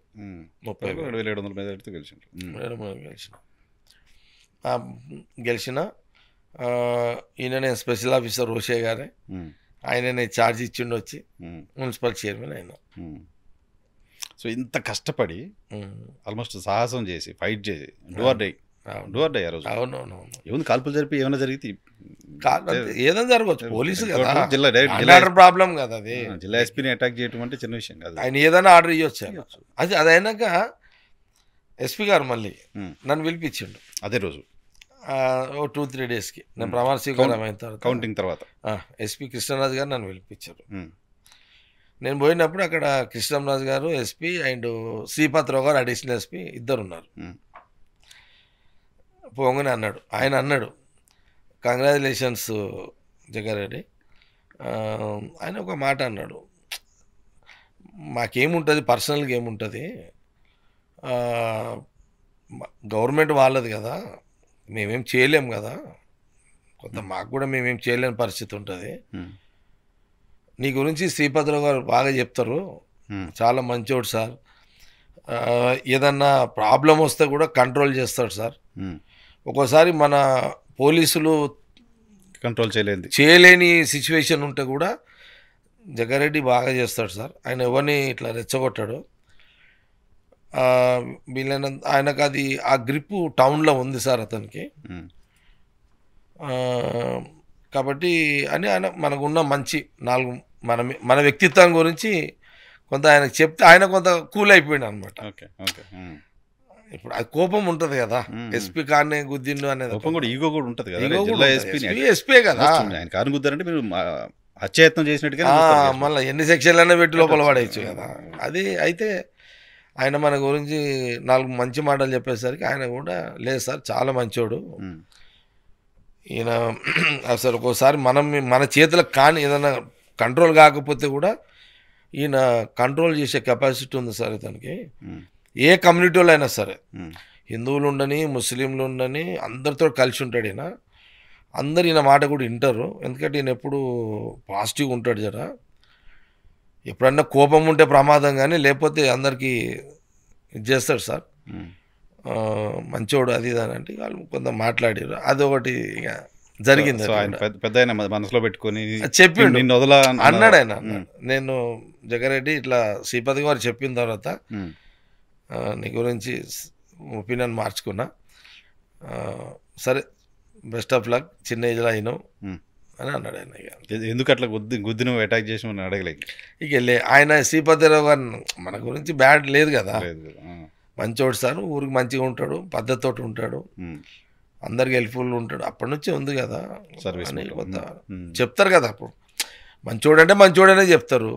2700 మెజారిటీతో గెలిచిన. గెలిచిన ఈయననే స్పెషల్ ఆఫీసర్ రోషే గారే, ఆయననే ఛార్జ్ ఇచ్చిండు వచ్చి మున్సిపల్ చైర్మన్ అయినా. సో ఇంత కష్టపడి ఆల్మోస్ట్ సాహసం చేసి ఫైట్ చేసి డూ ఆర్ డై ఆ రోజు. అవునవును. ఏముంది కాల్పులు జరిపి ఏమైనా జరిగితే ఏదైనా జరగవచ్చు, పోలీసు కదా, జిల్లా ప్రాబ్లం కదా అది. జిల్లా ఎస్పీని అటాక్ చేయడం అంటే చిన్న విషయం కాదు. ఆయన ఏదైనా ఆర్డర్ ఇవ్వచ్చు. అది అయినాక ఎస్పీ గారు మళ్ళీ నన్ను పిలిపించిండు అదే రోజు 2-3 డేస్కి. నేను ప్రమాణ స్వీకారం అయిన తర్వాత కౌంటింగ్ తర్వాత ఎస్పీ కృష్ణరాజు గారు నన్ను పిలిపించారు. నేను పోయినప్పుడు అక్కడ కృష్ణరాజు గారు ఎస్పీ అండ్ శ్రీపతిరావు గారు అడిషనల్ ఎస్పీ ఇద్దరు ఉన్నారు. పోగానే ఆయన అన్నాడు కంగ్రాచులేషన్స్ జగ్గారెడ్డి. ఆయన ఒక మాట అన్నాడు, మాకేముంటుంది పర్సనల్గా ఏముంటుంది, గవర్నమెంట్ వాళ్ళది కదా, మేమేం చేయలేం కదా, కొంత మాకు కూడా మేమేం చేయలేని పరిస్థితి ఉంటుంది. నీ గురించి శ్రీపతిరావు గారు బాగా చెప్తారు, చాలా మంచోడు సార్, ఏదన్నా ప్రాబ్లం వస్తే కూడా కంట్రోల్ చేస్తాడు సార్. ఒక్కోసారి మన పోలీసులు కంట్రోల్ చేయలేని సిచ్యువేషన్ ఉంటే కూడా జగ్గారెడ్డి బాగా చేస్తాడు సార్. ఆయన ఎవరిని ఇట్లా రెచ్చగొట్టాడు. వీళ్ళైనంత ఆయనకు అది ఆ గ్రిప్ టౌన్లో ఉంది సార్ అతనికి. కాబట్టి అని ఆయన మనకున్న మంచి మన వ్యక్తిత్వం గురించి కొంత ఆయనకు చెప్తే ఆయన కొంత కూల్ అయిపోయాడు అనమాట. ఇప్పుడు అది కోపం ఉంటుంది కదా, ఎస్పీ కానే గుద్దిండు అనేది ఈగో కూడా ఉంటుంది కదా, ఎస్పీ కదా, ఆయన కారు గుద్దారంటే మీరు హత్యాయత్నం చేసినట్టుగా మళ్ళీ ఎన్ని సెక్షన్లైనా పెట్టి లోపల పడేయచ్చు కదా. అది అయితే ఆయన మన గురించి 4 మంచి మాటలు చెప్పేసరికి ఆయన కూడా లేదు సార్ చాలా మంచోడు ఈయన, అసలు ఒక్కోసారి మన చేతులకు కానీ ఏదైనా కంట్రోల్ కాకపోతే కూడా ఈయన కంట్రోల్ చేసే కెపాసిటీ ఉంది సార్ ఇతనికి. ఏ కమ్యూనిటీలో అయినా సరే, హిందువులు ఉండని ముస్లింలు ఉండని అందరితో కలిసి ఉంటాడు ఈయన. అందరు ఈయన మాట కూడా వింటారు, ఎందుకంటే ఈయన ఎప్పుడు పాజిటివ్గా ఉంటాడు. జర ఎప్పుడన్నా కోపం ఉంటే ప్రమాదం, కానీ లేకపోతే అందరికీ ఇది చేస్తాడు సార్, మంచోడు అది ఇది అని అంటే వాళ్ళు కొంత మాట్లాడారు. అదొకటి ఇక జరిగింది. పెద్ద మనసులో పెట్టుకొని చెప్పిండు, అన్నాడు ఆయన. నేను జగ్గారెడ్డి ఇట్లా శ్రీపతి గారు చెప్పిన తర్వాత నీ గురించి ఒపీనియన్ మార్చుకున్నా, సరే బెస్ట్ ఆఫ్ లక్, చిన్న ఏజ్లో అయినావు అని అన్నాడు ఆయన. ఎందుకు అట్లా గుద్దిన అటాక్ చేసి అడగలేదు ఇక ఆయన శ్రీపతిరావు గారు మన గురించి బ్యాడ్ లేదు కదా, మంచోడు సార్, ఊరికి మంచిగా ఉంటాడు, పద్ధతితోటి ఉంటాడు, అందరికి హెల్ప్ఫుల్ ఉంటాడు, అప్పటి నుంచి ఉంది కదా అని కొంత చెప్తారు కదా. అప్పుడు మంచోడు అంటే మంచోడనే చెప్తారు,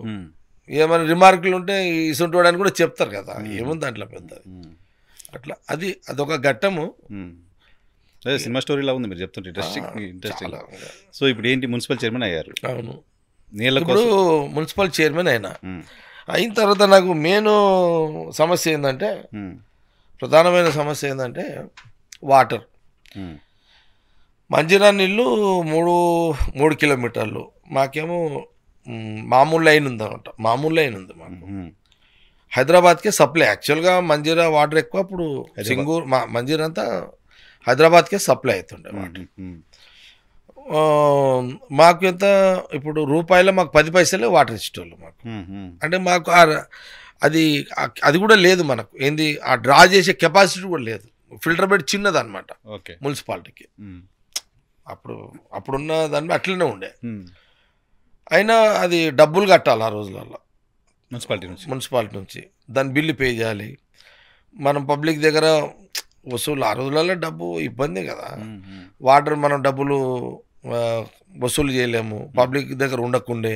ఏమైనా రిమార్కులు ఉంటే ఇసుంటోడని కూడా చెప్తారు కదా, ఏముంది దాంట్లో పెద్ద అట్లా. అదొక ఘట్టము. సినిమా స్టోరీలా ఉంది మీరు చెప్తుంటే ఇంట్రెస్టింగ్. సో ఇప్పుడు ఏంటి, మున్సిపల్ చైర్మన్ అయ్యారు? అవును, ఇప్పుడు మున్సిపల్ చైర్మన్ అయిన తర్వాత నాకు మెయిన్ సమస్య ఏంటంటే, ప్రధానమైన సమస్య ఏంటంటే వాటర్. మంజీరా నీళ్ళు 3 కిలోమీటర్లు, మాకేమో మామూలు లైన్ ఉందన్నమాట. మామూలు లైన్ ఉంది మాకు, హైదరాబాద్కే సప్లై. యాక్చువల్గా మంజీరా వాటర్ ఎక్కువ, అప్పుడు సింగూరు మంజీరా అంతా హైదరాబాద్కే సప్లై అవుతుండే వాటర్. మాకు ఎంత ఇప్పుడు రూపాయలు మాకు 10 పైసలే వాటర్ ఇచ్చేటోళ్ళు మాకు. అంటే మాకు అది కూడా లేదు మనకు, ఏంది ఆ డ్రా చేసే కెపాసిటీ కూడా లేదు. ఫిల్టర్ బెడ్ చిన్నది అనమాట మున్సిపాలిటీకి, అప్పుడున్న దాన్ని అట్లనే ఉండే. అయినా అది డబ్బులు కట్టాలి ఆ రోజులలో మున్సిపాలిటీ నుంచి, దాని బిల్లు పే చేయాలి. మనం పబ్లిక్ దగ్గర వసూలు ఆ రోజులలో డబ్బు ఇబ్బంది కదా, వాటర్ మనం డబ్బులు వసూలు చేయలేము, పబ్లిక్ దగ్గర ఉండకుండే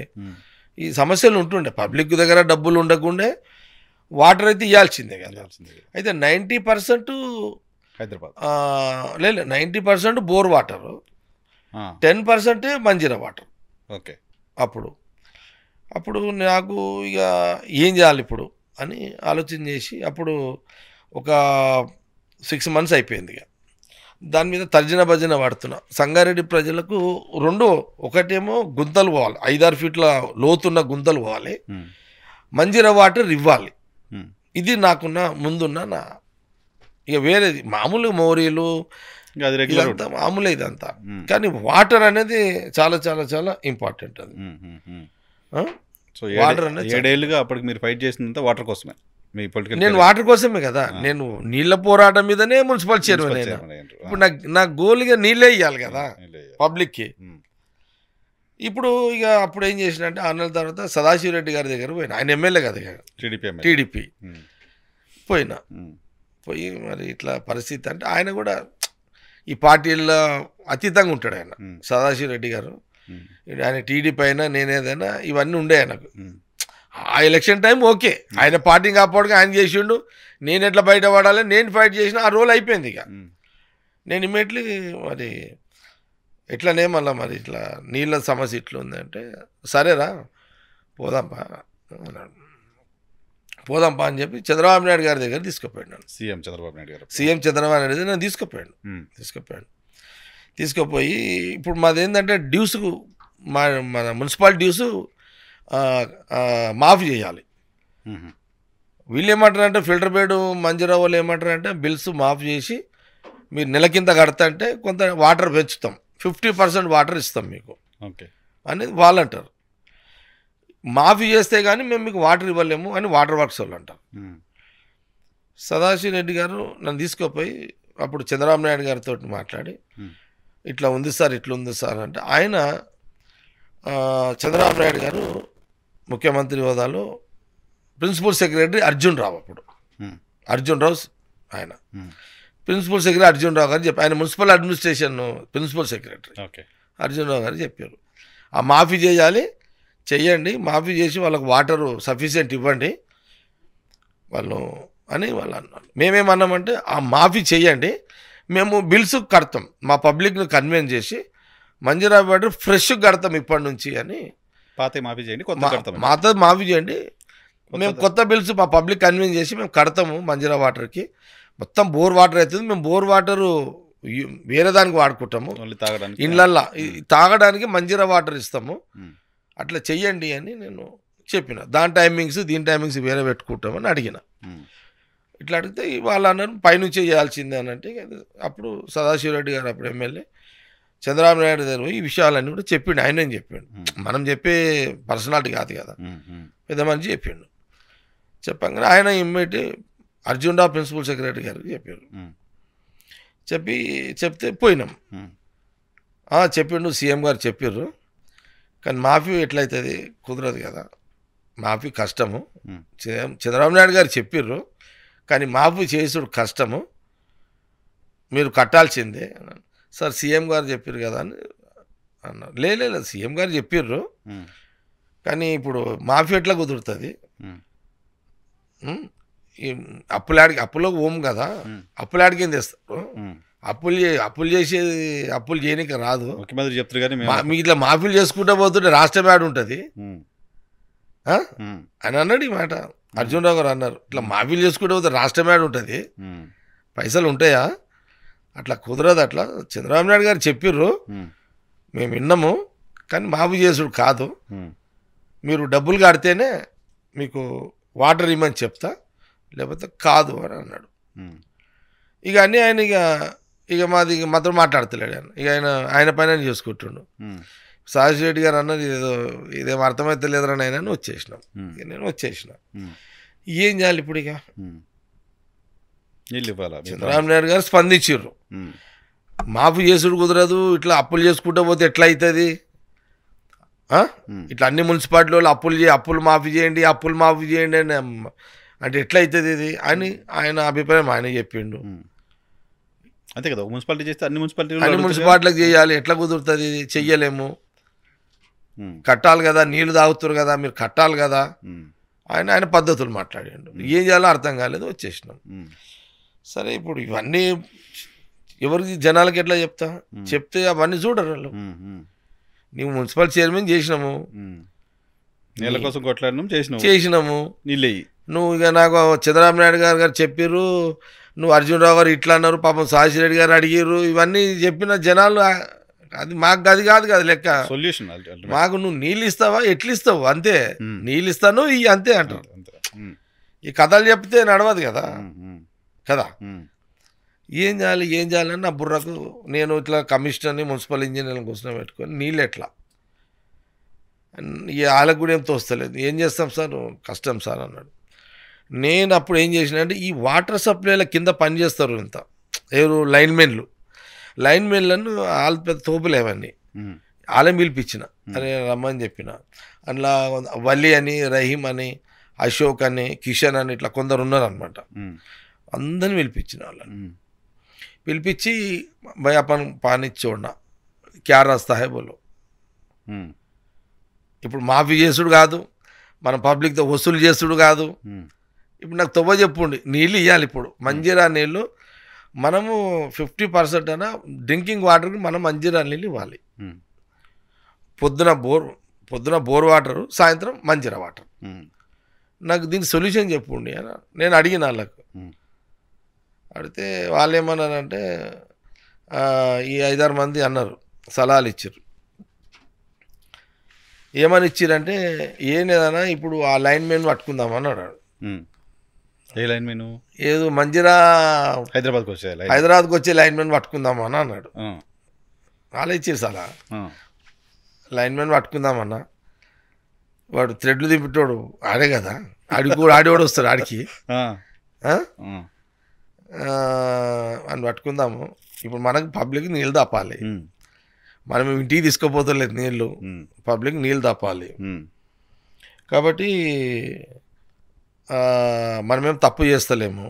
ఈ సమస్యలు ఉంటుండే. పబ్లిక్ దగ్గర డబ్బులు ఉండకుండే వాటర్ అయితే ఇవ్వాల్సిందే కదా. అయితే 90% హైదరాబాద్ లేదు, 90% bore water, 10% Manjira water. Okay, అప్పుడు నాకు ఇక ఏం చేయాలి ఇప్పుడు అని ఆలోచన చేసి, అప్పుడు ఒక 6 months అయిపోయింది. ఇక దాని మీద తర్జన భజన పడుతున్నా. సంగారెడ్డి ప్రజలకు ఒకటేమో గుంతలు పోవాలి, 5-6 ఫీట్ల లోతున్న గుంతలు పోవాలి, మంజీరా వాటర్ ఇవ్వాలి. ఇది నాకున్న ముందున్న ఇక వేరేది మామూలు మోరీలు ఇంకా అది రెగ్యులర్ ఇదంతా మామూలే ఇదంతా. కానీ వాటర్ అనేది చాలా చాలా చాలా ఇంపార్టెంట్ అది. సో వాటర్ అనేది 7 ఏళ్ళుగా అప్పటికి మీరు ఫైట్ చేసినంత వాటర్ కోసమే మీ పొలిటికల్. నేను వాటర్ కోసమే కదా, నేను నీళ్ళ పోరాటం మీదనే మున్సిపల్ చైర్మన్ అయినా. ఇప్పుడు నా గోల్గా నీళ్ళే ఇవ్వాలి కదా పబ్లిక్కి. ఇప్పుడు ఇక అప్పుడు ఏం చేసిన అంటే 6 నెలల తర్వాత సదాశివరెడ్డి గారి దగ్గర పోయినా. ఆయన ఎమ్మెల్యే కదా టీడీపీ. పోయినా పోయి మరి ఇట్లా పరిస్థితి అంటే ఆయన కూడా ఈ పార్టీల్లో అతీతంగా ఉంటాడు ఆయన సదాశివరెడ్డి గారు. ఆయన టీడీపీ అయినా నేనేదైనా ఇవన్నీ ఉండే ఆయనకు. ఆ ఎలక్షన్ టైం ఓకే, ఆయన పార్టీని కాపాడుగా ఆయన చేసిండు. నేను ఎట్లా బయటపడాలి, నేను ఫైట్ చేసిన ఆ రోల్ అయిపోయింది. ఇక నేను ఇమ్మీడియట్లీ మరి ఎట్లనే మళ్ళీ మరి ఇట్లా నీళ్ళ సమస్య ఇట్లా ఉందంటే సరేరా పోదాంపా అన్నాడు. పోదాంపా అని చెప్పి చంద్రబాబు నాయుడు గారి దగ్గర తీసుకుపోయాడు. సీఎం చంద్రబాబు నాయుడు గారు నన్ను తీసుకుపోయాడు. తీసుకుపోయి ఇప్పుడు మాది ఏంటంటే డ్యూస్కు మన మున్సిపల్ డ్యూస్ మాఫీ చేయాలి. వీళ్ళు ఏమంటారంటే ఫిల్టర్ బెడ్ మంజీరా వాళ్ళు ఏమంటారంటే బిల్స్ మాఫీ చేసి మీరు నెల కింద కడతా అంటే కొంత వాటర్ పెంచుతాం, 50% వాటర్ ఇస్తాం మీకు అనేది వాళ్ళు అంటారు. మాఫీ చేస్తే కానీ మేము మీకు వాటర్ ఇవ్వలేము అని వాటర్ వర్క్స్ వాళ్ళు అంటారు. సదాశివరెడ్డి గారు నన్ను తీసుకుపోయి అప్పుడు చంద్రబాబు నాయుడు గారితో మాట్లాడి ఇట్లా ఉంది సార్ అంటే ఆయన చంద్రబాబు నాయుడు గారు ముఖ్యమంత్రి హోదాలో ప్రిన్సిపల్ సెక్రటరీ అర్జున్ రావు ఆయన ప్రిన్సిపల్ సెక్రటరీ అర్జున్ రావు గారు చెప్పి ఆయన municipal administration principal secretary Arjun Rao garu చెప్పారు ఆ మాఫీ చెయ్యండి, మాఫీ చేసి వాళ్ళకు వాటరు సఫిషియెంట్ ఇవ్వండి వాళ్ళు అని వాళ్ళు అన్నారు. మేమేమన్నామంటే ఆ మాఫీ చెయ్యండి, మేము బిల్స్ కడతాం, మా పబ్లిక్ను కన్విన్స్ చేసి మంజీరా వాటర్ ఫ్రెష్ కడతాం ఇప్పటి నుంచి అని. పాత మాఫీ చేయండి, మాఫీ చేయండి, మేము కొత్త బిల్స్ మా పబ్లిక్ కన్విన్స్ చేసి మేము కడతాము మంజీరా వాటర్కి. మొత్తం బోర్ వాటర్ అవుతుంది, మేము బోర్ వాటరు వేరే దానికి వాడుకుంటాము, ఇళ్ళల్లో తాగడానికి మంజీరా వాటర్ ఇస్తాము, అట్లా చెయ్యండి అని నేను చెప్పిన. దీని టైమింగ్స్ వేరే పెట్టుకుంటామని అడిగిన. ఇట్లా అడిగితే వాళ్ళు అన్నారు పైనుంచే చేయాల్సిందే అని. అంటే అప్పుడు సదాశివరెడ్డి గారు అప్పుడు ఎమ్మెల్యే చంద్రబాబు నాయుడు గారు ఈ విషయాలన్నీ కూడా చెప్పిండు. ఆయన చెప్పాడు, మనం చెప్పే పర్సనాలిటీ కాదు కదా, పెద్ద మనిషి చెప్పిండు. చెప్పగానే ఆయన ఇమ్మీడియట్ అర్జున్ రావు ప్రిన్సిపల్ సెక్రటరీ గారికి చెప్పారు. చెప్తే పోయినాం. చెప్పిండు, సీఎం గారు చెప్పారు, కానీ మాఫీ ఎట్లయితుంది, కుదరదు కదా, మాఫీ కష్టము. చంద్రబాబు నాయుడు గారు చెప్పారు కానీ మాఫీ చేసుడు కష్టము, మీరు కట్టాల్సిందే. సార్ సీఎం గారు చెప్పారు కదా అని అన్నారు. లేదు సీఎం గారు చెప్పారు కానీ మాఫీ ఎట్లా కుదురుతుంది, అప్పులో ఓం కదా, అప్పులాడికి ఏం తెస్తారు, అప్పులు చేయడానికి రాదు. ముఖ్యమంత్రి చెప్తారు కానీ మీకు ఇట్లా మాఫీలు చేసుకుంటూ పోతుంటే రాష్ట్రం యాడ్ ఉంటుంది అని అన్నాడు. ఈ మాట అర్జున్ రావు గారు అన్నారు, ఇట్లా మాఫీలు చేసుకుంటూ పోతే రాష్ట్రం యాడ్ ఉంటుంది, పైసలు ఉంటాయా, అట్లా కుదరదు. అట్లా చంద్రబాబు నాయుడు గారు చెప్పిర్రు, మేము విన్నాము, కానీ మాఫీ చేసుడు కాదు, మీరు డబ్బులు కడితేనే మీకు వాటర్ ఇమ్మని చెప్తా, లేకపోతే కాదు అని అన్నాడు. ఇక అన్నీ ఆయన ఇక మాతో మాట్లాడతలేడు ఆయన. ఇక ఆయన పైన చేసుకుంటుండు. సదాశివరెడ్డి గారు అన్నది ఇదేం అర్థమైతే లేదని ఆయన వచ్చేసినాం. నేను వచ్చేసిన, ఏం చేయాలి ఇప్పుడు? ఇక చంద్రబాబు నాయుడు గారు స్పందించారు, మాఫీ చేసుడు కుదరదు, ఇట్లా అప్పులు చేసుకుంటూ పోతే ఎట్లా అవుతుంది, ఇట్లా అన్ని మున్సిపాలిటీ వాళ్ళు అప్పులు మాఫీ చేయండి అని అంటే ఎట్లా అవుతుంది ఇది అని ఆయన అభిప్రాయం ఆయన చెప్పిండు. అంతే కదా, మున్సిపాలిటీ చేస్తే అన్ని మున్సిపాలిటీలకు చేయాలి, ఎట్లా కుదురుతుంది, చెయ్యలేము, కట్టాలి కదా, నీళ్లు తాగుతారు కదా, మీరు కట్టాలి కదా, ఆయన పద్ధతులు మాట్లాడాడు. ఏం చేయాలో అర్థం కాలేదు, వచ్చేసినాం. సరే ఇప్పుడు ఇవన్నీ ఎవరికి జనాలకి ఎట్లా చెప్తే అవన్నీ చూడరు వాళ్ళు. నీవు మున్సిపల్ చైర్మన్ చేసినాము, నీళ్ళ కోసం కొట్లాడినాము, చేసినాము, నువ్వు ఇక నాకు చంద్రబాబు నాయుడు గారు చెప్పారు, నువ్వు అర్జున్ రావు గారు ఇట్లా అన్నారు, పాపం సదాశివరెడ్డి గారు అడిగారు, ఇవన్నీ చెప్పిన జనాలు అది మాకు అది కాదు కదా లెక్క. సొల్యూషన్ మాకు నువ్వు నీళ్ళు ఇస్తావా, ఎట్లు ఇస్తావు, అంతే, నీళ్ళు ఇస్తాను ఇవి అంతే అంటారు. ఈ కథలు చెప్తే నడవదు కదా. ఏం చేయాలని నా బుర్రకు నేను ఇట్లా కమిషనర్ని మున్సిపల్ ఇంజనీర్ని కూర్చొని పెట్టుకొని నీళ్ళు ఎట్లా వాళ్ళకు కూడా ఏం తోస్తలేదు. ఏం చేస్తాం సార్, కష్టం సార్ అన్నాడు. నేను అప్పుడు ఏం చేసిన అంటే ఈ వాటర్ సప్లైల కింద పని చేస్తారు ఇంత ఎవరు లైన్మెన్లను వాళ్ళు పెద్ద తోపులేవన్నీ వాళ్ళని పిలిపించిన, అరే రమ్మని చెప్పిన. అందులో వలి అని, రహీం అని, అశోక్ అని, కిషన్ అని ఇట్లా కొందరు ఉన్నారనమాట. అందరిని పిలిపించిన వాళ్ళని పిలిపించి భయ్ अपन पानी छोड़ना क्या रास्ता है बोलो. ఇప్పుడు మాఫీ చేసుడు కాదు, మన పబ్లిక్తో వసూలు చేసుడు కాదు. ఇప్పుడు నాకు తొవ్వ చెప్పుండి నీళ్ళు ఇవ్వాలి. ఇప్పుడు మంజీరా నీళ్ళు మనము 50% అయినా డ్రింకింగ్ వాటర్కి మనం మంజీరా నీళ్ళు ఇవ్వాలి. పొద్దున బోర్ వాటరు, సాయంత్రం మంజీరా వాటర్. నాకు దీనికి సొల్యూషన్ చెప్పుండి అని నేను అడిగిన వాళ్ళకు. అడిగితే వాళ్ళు ఏమన్నారంటే ఈ 5-6 మంది అన్నారు, సలహాలు ఇచ్చారు. ఏమని ఇచ్చారంటే ఏం లేదన్నా ఇప్పుడు ఆ లైన్ మెన్ పట్టుకుందామని అన్నాడు. ఏ లైన్ మెన్? ఏదో మంజీరా హైదరాబాద్కి వచ్చే లైన్ మెన్ పట్టుకుందామని అన్నాడు. వాళ్ళే ఇచ్చారు సలహా. లైన్ మెన్ పట్టుకుందామన్నా, వాడు థ్రెడ్లు దింపిటోడు ఆడే కదా, ఆడేవాడు వస్తాడు ఆడికి అని పట్టుకుందాము. ఇప్పుడు మనకు పబ్లిక్ నీళ్ళు తప్పాలి, మనం ఇంటికి తీసుకోపోతలేదు నీళ్ళు, పబ్లిక్ నీళ్ళు తప్పాలి. కాబట్టి మనమేం తప్పు చేస్తలేము,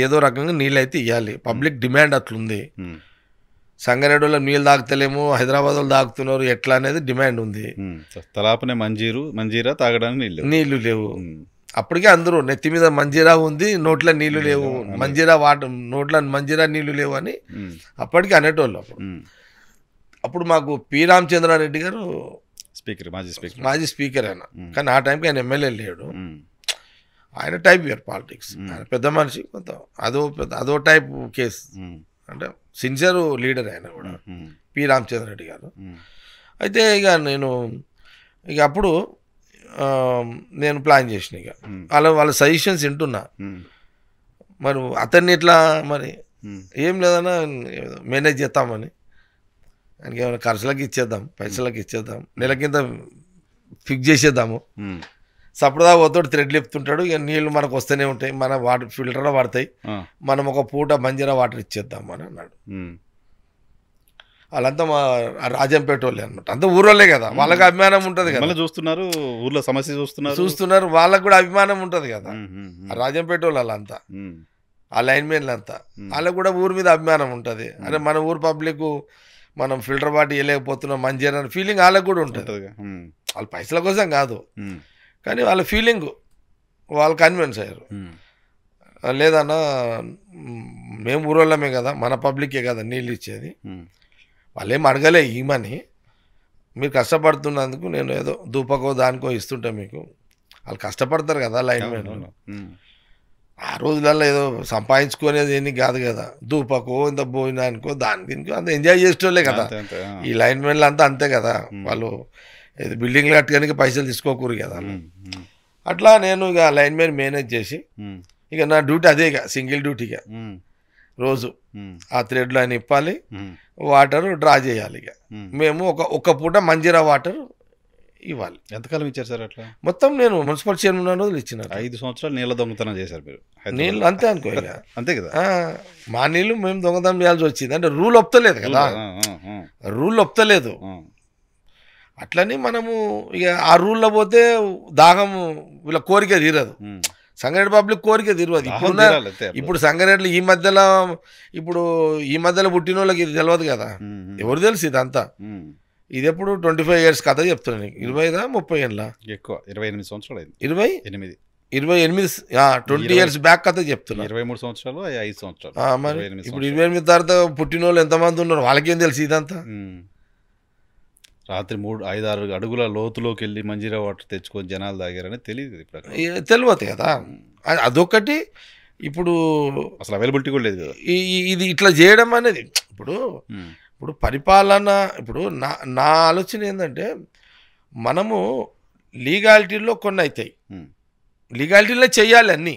ఏదో రకంగా నీళ్ళు అయితే ఇవ్వాలి. పబ్లిక్ డిమాండ్ అట్లుంది. సంగారెడ్డిలో నీళ్ళు తాగుతలేము, హైదరాబాద్ వాళ్ళు తాగుతున్నారు, ఎట్లా అనేది డిమాండ్ ఉంది. తలాపనే మంజీరా తాగడానికి నీళ్లు లేవు. అప్పటికే అందరూ నెత్తి మీద మంజీరా ఉంది, నోట్లో నీళ్లు లేవు, మంజీరా నోట్ల మంజీరా నీళ్లు లేవు అని అప్పటికి అనేటోళ్ళు. అప్పుడు మాకు పి రామచంద్రారెడ్డి గారు మాజీ స్పీకర్ ఆయన, కానీ ఆ టైంకి ఆయన ఎమ్మెల్యే లేడు. ఆయన టైప్ వేరు పాలిటిక్స్, ఆయన పెద్ద మనిషి, కొంత అదో టైప్ కేసు, అంటే సిన్సియర్ లీడర్ ఆయన కూడా పి రామచంద్రారెడ్డి గారు. అయితే ఇక అప్పుడు నేను ప్లాన్ చేసిన, ఇక వాళ్ళ సజెషన్స్ వింటున్నా. మరి అతన్ని ఇట్లా మరి ఏం లేదన్నా మేనేజ్ చేస్తామని, ఆయనకి ఏమైనా ఖర్చులకి ఇచ్చేద్దాం, పైసలకి ఇచ్చేద్దాం, నెల కింద ఫిక్స్ చేసేద్దాము. సపడదా పోతాడు, థ్రెడ్లు చెప్తుంటాడు, ఇక నీళ్ళు మనకు వస్తూనే ఉంటాయి, మన వాటర్ ఫిల్టర్లో పడతాయి, మనం ఒక పూట మంజీరా వాటర్ ఇచ్చేద్దాం అని అన్నాడు. వాళ్ళంతా మా రాజంపేట వాళ్ళే అనమాట, అంతా ఊరోళ్ళే కదా, వాళ్ళకి అభిమానం ఉంటుంది కదా, చూస్తున్నారు ఊర్లో సమస్య చూస్తున్నారు, వాళ్ళకు కూడా అభిమానం ఉంటుంది కదా. రాజంపేట వాళ్ళంతా, ఆ లైన్ మెన్లంతా, వాళ్ళకు కూడా ఊరి మీద అభిమానం ఉంటుంది. అరే మన ఊరు పబ్లిక్ మనం ఫిల్టర్ వాటర్ ఇవ్వలేకపోతున్నాం మంజీరా అనే ఫీలింగ్ వాళ్ళకు కూడా ఉంటుంది. వాళ్ళ పైసల కోసం కాదు, కానీ వాళ్ళ ఫీలింగ్ వాళ్ళు కన్విన్స్ అయ్యారు. లేదన్నా మేము ఊరోళ్ళమే కదా, మన పబ్లికే కదా నీళ్ళు ఇచ్చేది, వాళ్ళు ఏం అడగలే ఇమ్మని, మీరు కష్టపడుతున్నందుకు నేను ఏదో దూపకో దానికో ఇస్తుంటా మీకు. వాళ్ళు కష్టపడతారు కదా లైన్ మెన్, ఆ రోజులలో ఏదో సంపాదించుకునేది ఏమి కాదు కదా, దూపకో ఇంత భోజనానికో దీనికో అంత ఎంజాయ్ చేసేటోళ్ళే కదా ఈ లైన్ మెన్లు అంతా, అంతే కదా. వాళ్ళు బిల్డింగ్లు కట్టడానికి పైసలు తీసుకోకూరు కదా. అట్లా నేను ఇక లైన్ మెన్ మేనేజ్ చేసి, ఇక నా డ్యూటీ అదే, ఇక సింగిల్ డ్యూటీగా రోజు ఆ థ్రెడ్లో ఆయన ఇప్పాలి, వాటర్ డ్రా చేయాలి. ఇక మేము ఒక పూట మంజీరా వాటర్ ఇవ్వాలి. ఎంతకాలం ఇచ్చారు సార్ అట్లా? మొత్తం నేను మున్సిపల్ చైర్మన్ రోజులు ఇచ్చిన 5 సంవత్సరాలు నీళ్ళ దొంగతనం చేశారు మీరు. నీళ్ళు అంతే అనుకో, ఇక అంతే కదా. మా నీళ్ళు మేము దొంగతనం చేయాల్సి వచ్చింది, అంటే రూల్ ఒప్పుతలేదు కదా, రూల్ ఒప్పుతలేదు. అట్లని మనము ఇక ఆ రూల్లో పోతే దాహము వీళ్ళ కోరిక తీరదు, సంగారెడ్డి పబ్లిక్ కోరిక తీరదు. ఇప్పుడు సంగారెడ్డిలో ఈ మధ్యలో పుట్టిన వాళ్ళకి ఇది తెలియదు కదా, ఎవరు తెలుసు ఇదంతా. ఇది ఎప్పుడు 25 years కథ చెప్తున్నాను, 20-30 ఏళ్ళ ఎక్కువ, 28 సంవత్సరాలు అయింది. 28 20 years బ్యాక్ కథ చెప్తున్నా. 23 సంవత్సరాలు 5 సంవత్సరాలు మరి ఇప్పుడు 28 తర్వాత పుట్టిన వాళ్ళు ఎంతమంది ఉన్నారు, వాళ్ళకేం తెలుసు ఇదంతా. రాత్రి 3-5-6 అడుగుల లోతులోకి వెళ్ళి మంజీరా వాటర్ తెచ్చుకొని జనాలు తాగారని తెలియదు, తెలియదు కదా. అదొకటి, ఇప్పుడు అసలు అవైలబిలిటీ కూడా లేదు కదా ఇది ఇట్లా చేయడం అనేది. ఇప్పుడు పరిపాలన, ఇప్పుడు నా ఆలోచన ఏంటంటే, మనము లీగాలిటీలో కొన్ని అవుతాయి, లీగాలిటీలో చెయ్యాలి అన్నీ.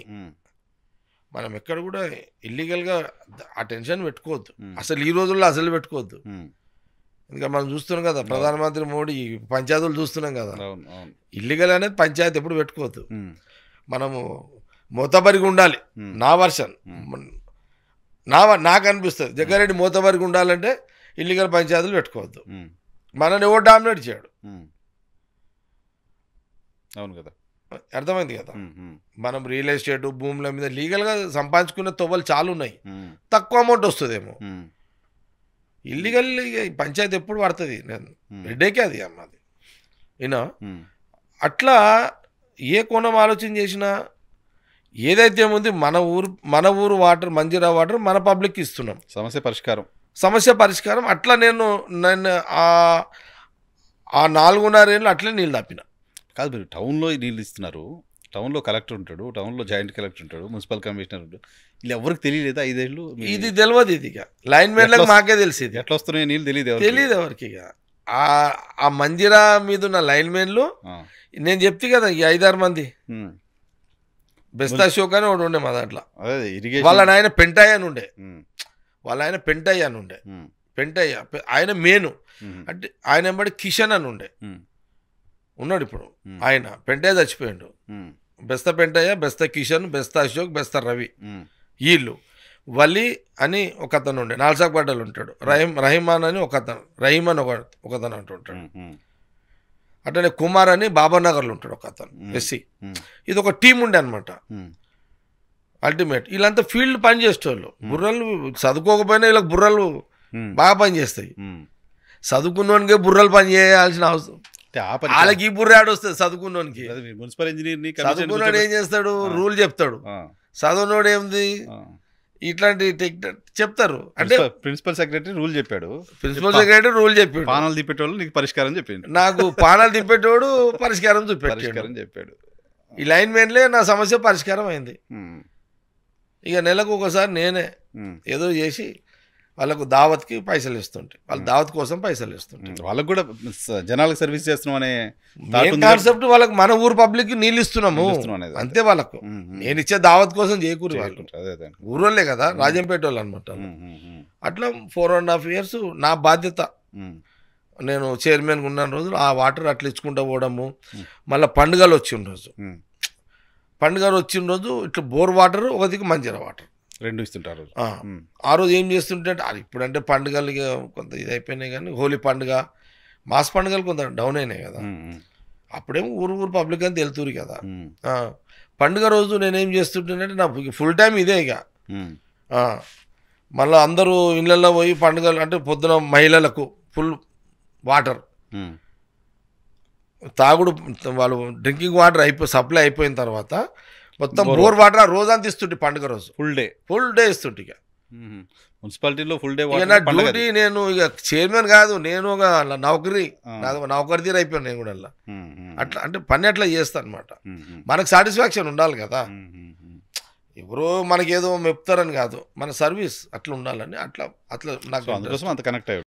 మనం ఎక్కడ కూడా ఇల్లీగల్గా ఆ టెన్షన్ పెట్టుకోవద్దు. అసలు ఈ రోజుల్లో అసలు పెట్టుకోవద్దు. ఇంకా మనం చూస్తున్నాం కదా, ప్రధానమంత్రి మోడీ పంచాయతీలు చూస్తున్నాం కదా. ఇల్లీగల్ అనేది పంచాయతీ ఎప్పుడు పెట్టుకోవద్దు. మనము మోతబరిగా ఉండాలి. నా వర్షన్ నాకు అనిపిస్తుంది, జగ్గారెడ్డి మోతబరిగా ఉండాలంటే ఇల్లీగల్ పంచాయతీలు పెట్టుకోవద్దు. మనని ఎవరు డామినేట్ చేయడు. అవును కదా, అర్థమైంది కదా. మనం రియల్ ఎస్టేట్ భూముల మీద లీగల్గా సంపాదించుకునే తొవ్వలు చాలా ఉన్నాయి. తక్కువ అమౌంట్ వస్తుందేమో. ఇల్లీగల్ పంచాయతీ ఎప్పుడు పడుతుంది, నేను రెడ్డేకే అది అమ్మది ఈయన. అట్లా ఏ కోణం ఆలోచన చేసినా ఏదైతే ఉంది మన ఊరు వాటర్, మంజీరా వాటర్ మన పబ్లిక్కి ఇస్తున్నాం. సమస్య పరిష్కారం అట్లా నేను ఆ 4.5 ఏళ్ళు అట్లే నీళ్ళు తప్పిన. కాదు, మీరు టౌన్లో నీళ్ళు ఇస్తున్నారు, టౌన్లో కలెక్టర్ ఉంటాడు, టౌన్లో జాయింట్ కలెక్టర్ ఉంటాడు, మున్సిపల్ కమిషనర్ ఉంటాడు, ఇలా ఎవరికి తెలియలేదా 5 ఏళ్ళు? ఇది తెలియదు. ఇది ఇక లైన్ మెన్లకు మాకే తెలిసింది. ఎట్లా వస్తున్నాయో నీళ్ళు తెలియదు ఎవరికి. ఇక ఆ మంజీరా మీద ఉన్న లైన్ మెన్లు నేను చెప్తే కదా, ఈ 5-6 మంది బెస్ట్ అశోక్ అని ఒకటి ఉండే మా దాంట్లో. వాళ్ళ నాయన పెంటయ్య అని ఉండే. పెంటయ్య ఆయన మేను అంటే ఆయన వెంబడి కిషన్ అని ఉన్నాడు ఇప్పుడు. ఆయన పెంటయ్య చచ్చిపోయాడు. బెస్త పెంటయ్య, బెస్త కిషన్, బెస్త అశోక్, బెస్త రవి, వీళ్ళు వలి అని ఒకతను ఉండే. నాల్సాక్పేటలో ఉంటాడు. రహీమాన్ అని ఒకతను అంటుంటాడు. అట్లనే కుమార్ అని బాబానగర్లో ఉంటాడు ఒకతను, ఎస్సీ. ఇది ఒక టీం ఉండే అనమాట. అల్టిమేట్ వీళ్ళంతా ఫీల్డ్ పని చేసేవాళ్ళు. బుర్రలు చదువుకోకపోయినా వీళ్ళకి బుర్రలు బాగా పనిచేస్తాయి. చదువుకున్నోనికే బుర్రలు పని చేయాల్సిన అవసరం వాళ్ళకి ఈ బుర్ర ఆడ వస్తుంది. చదువుకున్నోనికి మున్సిపల్ ఇంజనీర్ చదువుకున్నాడు ఏం చేస్తాడు, రూల్ చెప్తాడు. చదువునోడు ఏంది ఇట్లాంటి చెప్తారు. అంటే ప్రిన్సిపల్ సెక్రటరీ రూల్ చెప్పాడు, పానాలు తిప్పేటోళ్ళు నీకు పరిష్కారం చెప్పిండు. నాకు పానాలు తిప్పేటోడు పరిష్కారం చెప్పాడు. ఈ లైన్ మెన్లే నా సమస్య పరిష్కారం అయింది. ఇక నెలకు ఒకసారి నేనే ఏదో చేసి వాళ్ళకు దావత్కి పైసలు ఇస్తుంటే, వాళ్ళ దావత్ కోసం పైసలు ఇస్తుంటే, వాళ్ళకు కూడా జనాలకు సర్వీస్ చేస్తున్నాం అనే కాన్సెప్ట్. వాళ్ళకి మన ఊరు పబ్లిక్ నీళ్ళు ఇస్తున్నాము అంతే. వాళ్ళకు నేను ఇచ్చే దావత్ కోసం చేయకూడదు. వాళ్ళు ఊరోళ్ళే కదా, రాజంపేట వాళ్ళు అనమాట. అట్లా 4.5 years నా బాధ్యత. నేను చైర్మన్గా ఉన్న రోజులు ఆ వాటర్ అట్లా ఇచ్చుకుంటూ పోవడము. మళ్ళీ పండుగలు వచ్చిన రోజు ఇట్లా బోర్ వాటర్, ఒకదికి మంజీరా వాటర్ 2 ఇస్తుంటారు. ఆ రోజు ఏం చేస్తుంటే ఇప్పుడంటే పండుగలు కొంత ఇది అయిపోయినాయి, కానీ హోలీ పండుగ, మాస్ పండుగలు కొంత డౌన్ అయినాయి కదా. అప్పుడేమో ఊరు పబ్లిక్ అని తెలుతురు కదా. పండుగ రోజు నేనేం చేస్తుంటేనంటే నా ఫుల్ టైం ఇదే. ఇక మళ్ళీ అందరూ ఇళ్ళల్లో పోయి పండుగలు అంటే పొద్దున మహిళలకు ఫుల్ వాటర్ తాగుడు, వాళ్ళు డ్రింకింగ్ వాటర్ సప్లై అయిపోయిన తర్వాత మొత్తం బోర్ వాటర్ ఆ రోజంతా ఇస్తుంటే పండుగ రోజు ఫుల్ డే ఇస్తుంటే. ఇక మున్సిపాలిటీలో ఫుల్ డే నా డ్యూటీ. నేను ఇక చైర్మన్ కాదు, నేను ఒక నౌకరీదీర్ అయిపోయాను నేను కూడా. అట్లా అంటే పని అట్లా చేస్తాను అనమాట. మనకు సాటిస్ఫాక్షన్ ఉండాలి కదా. ఎవరో మనకేదో మెప్తారని కాదు, మన సర్వీస్ అట్లా ఉండాలని అట్లా నాకు అందుకోసం అంత కనెక్ట్ అయ్యాడు.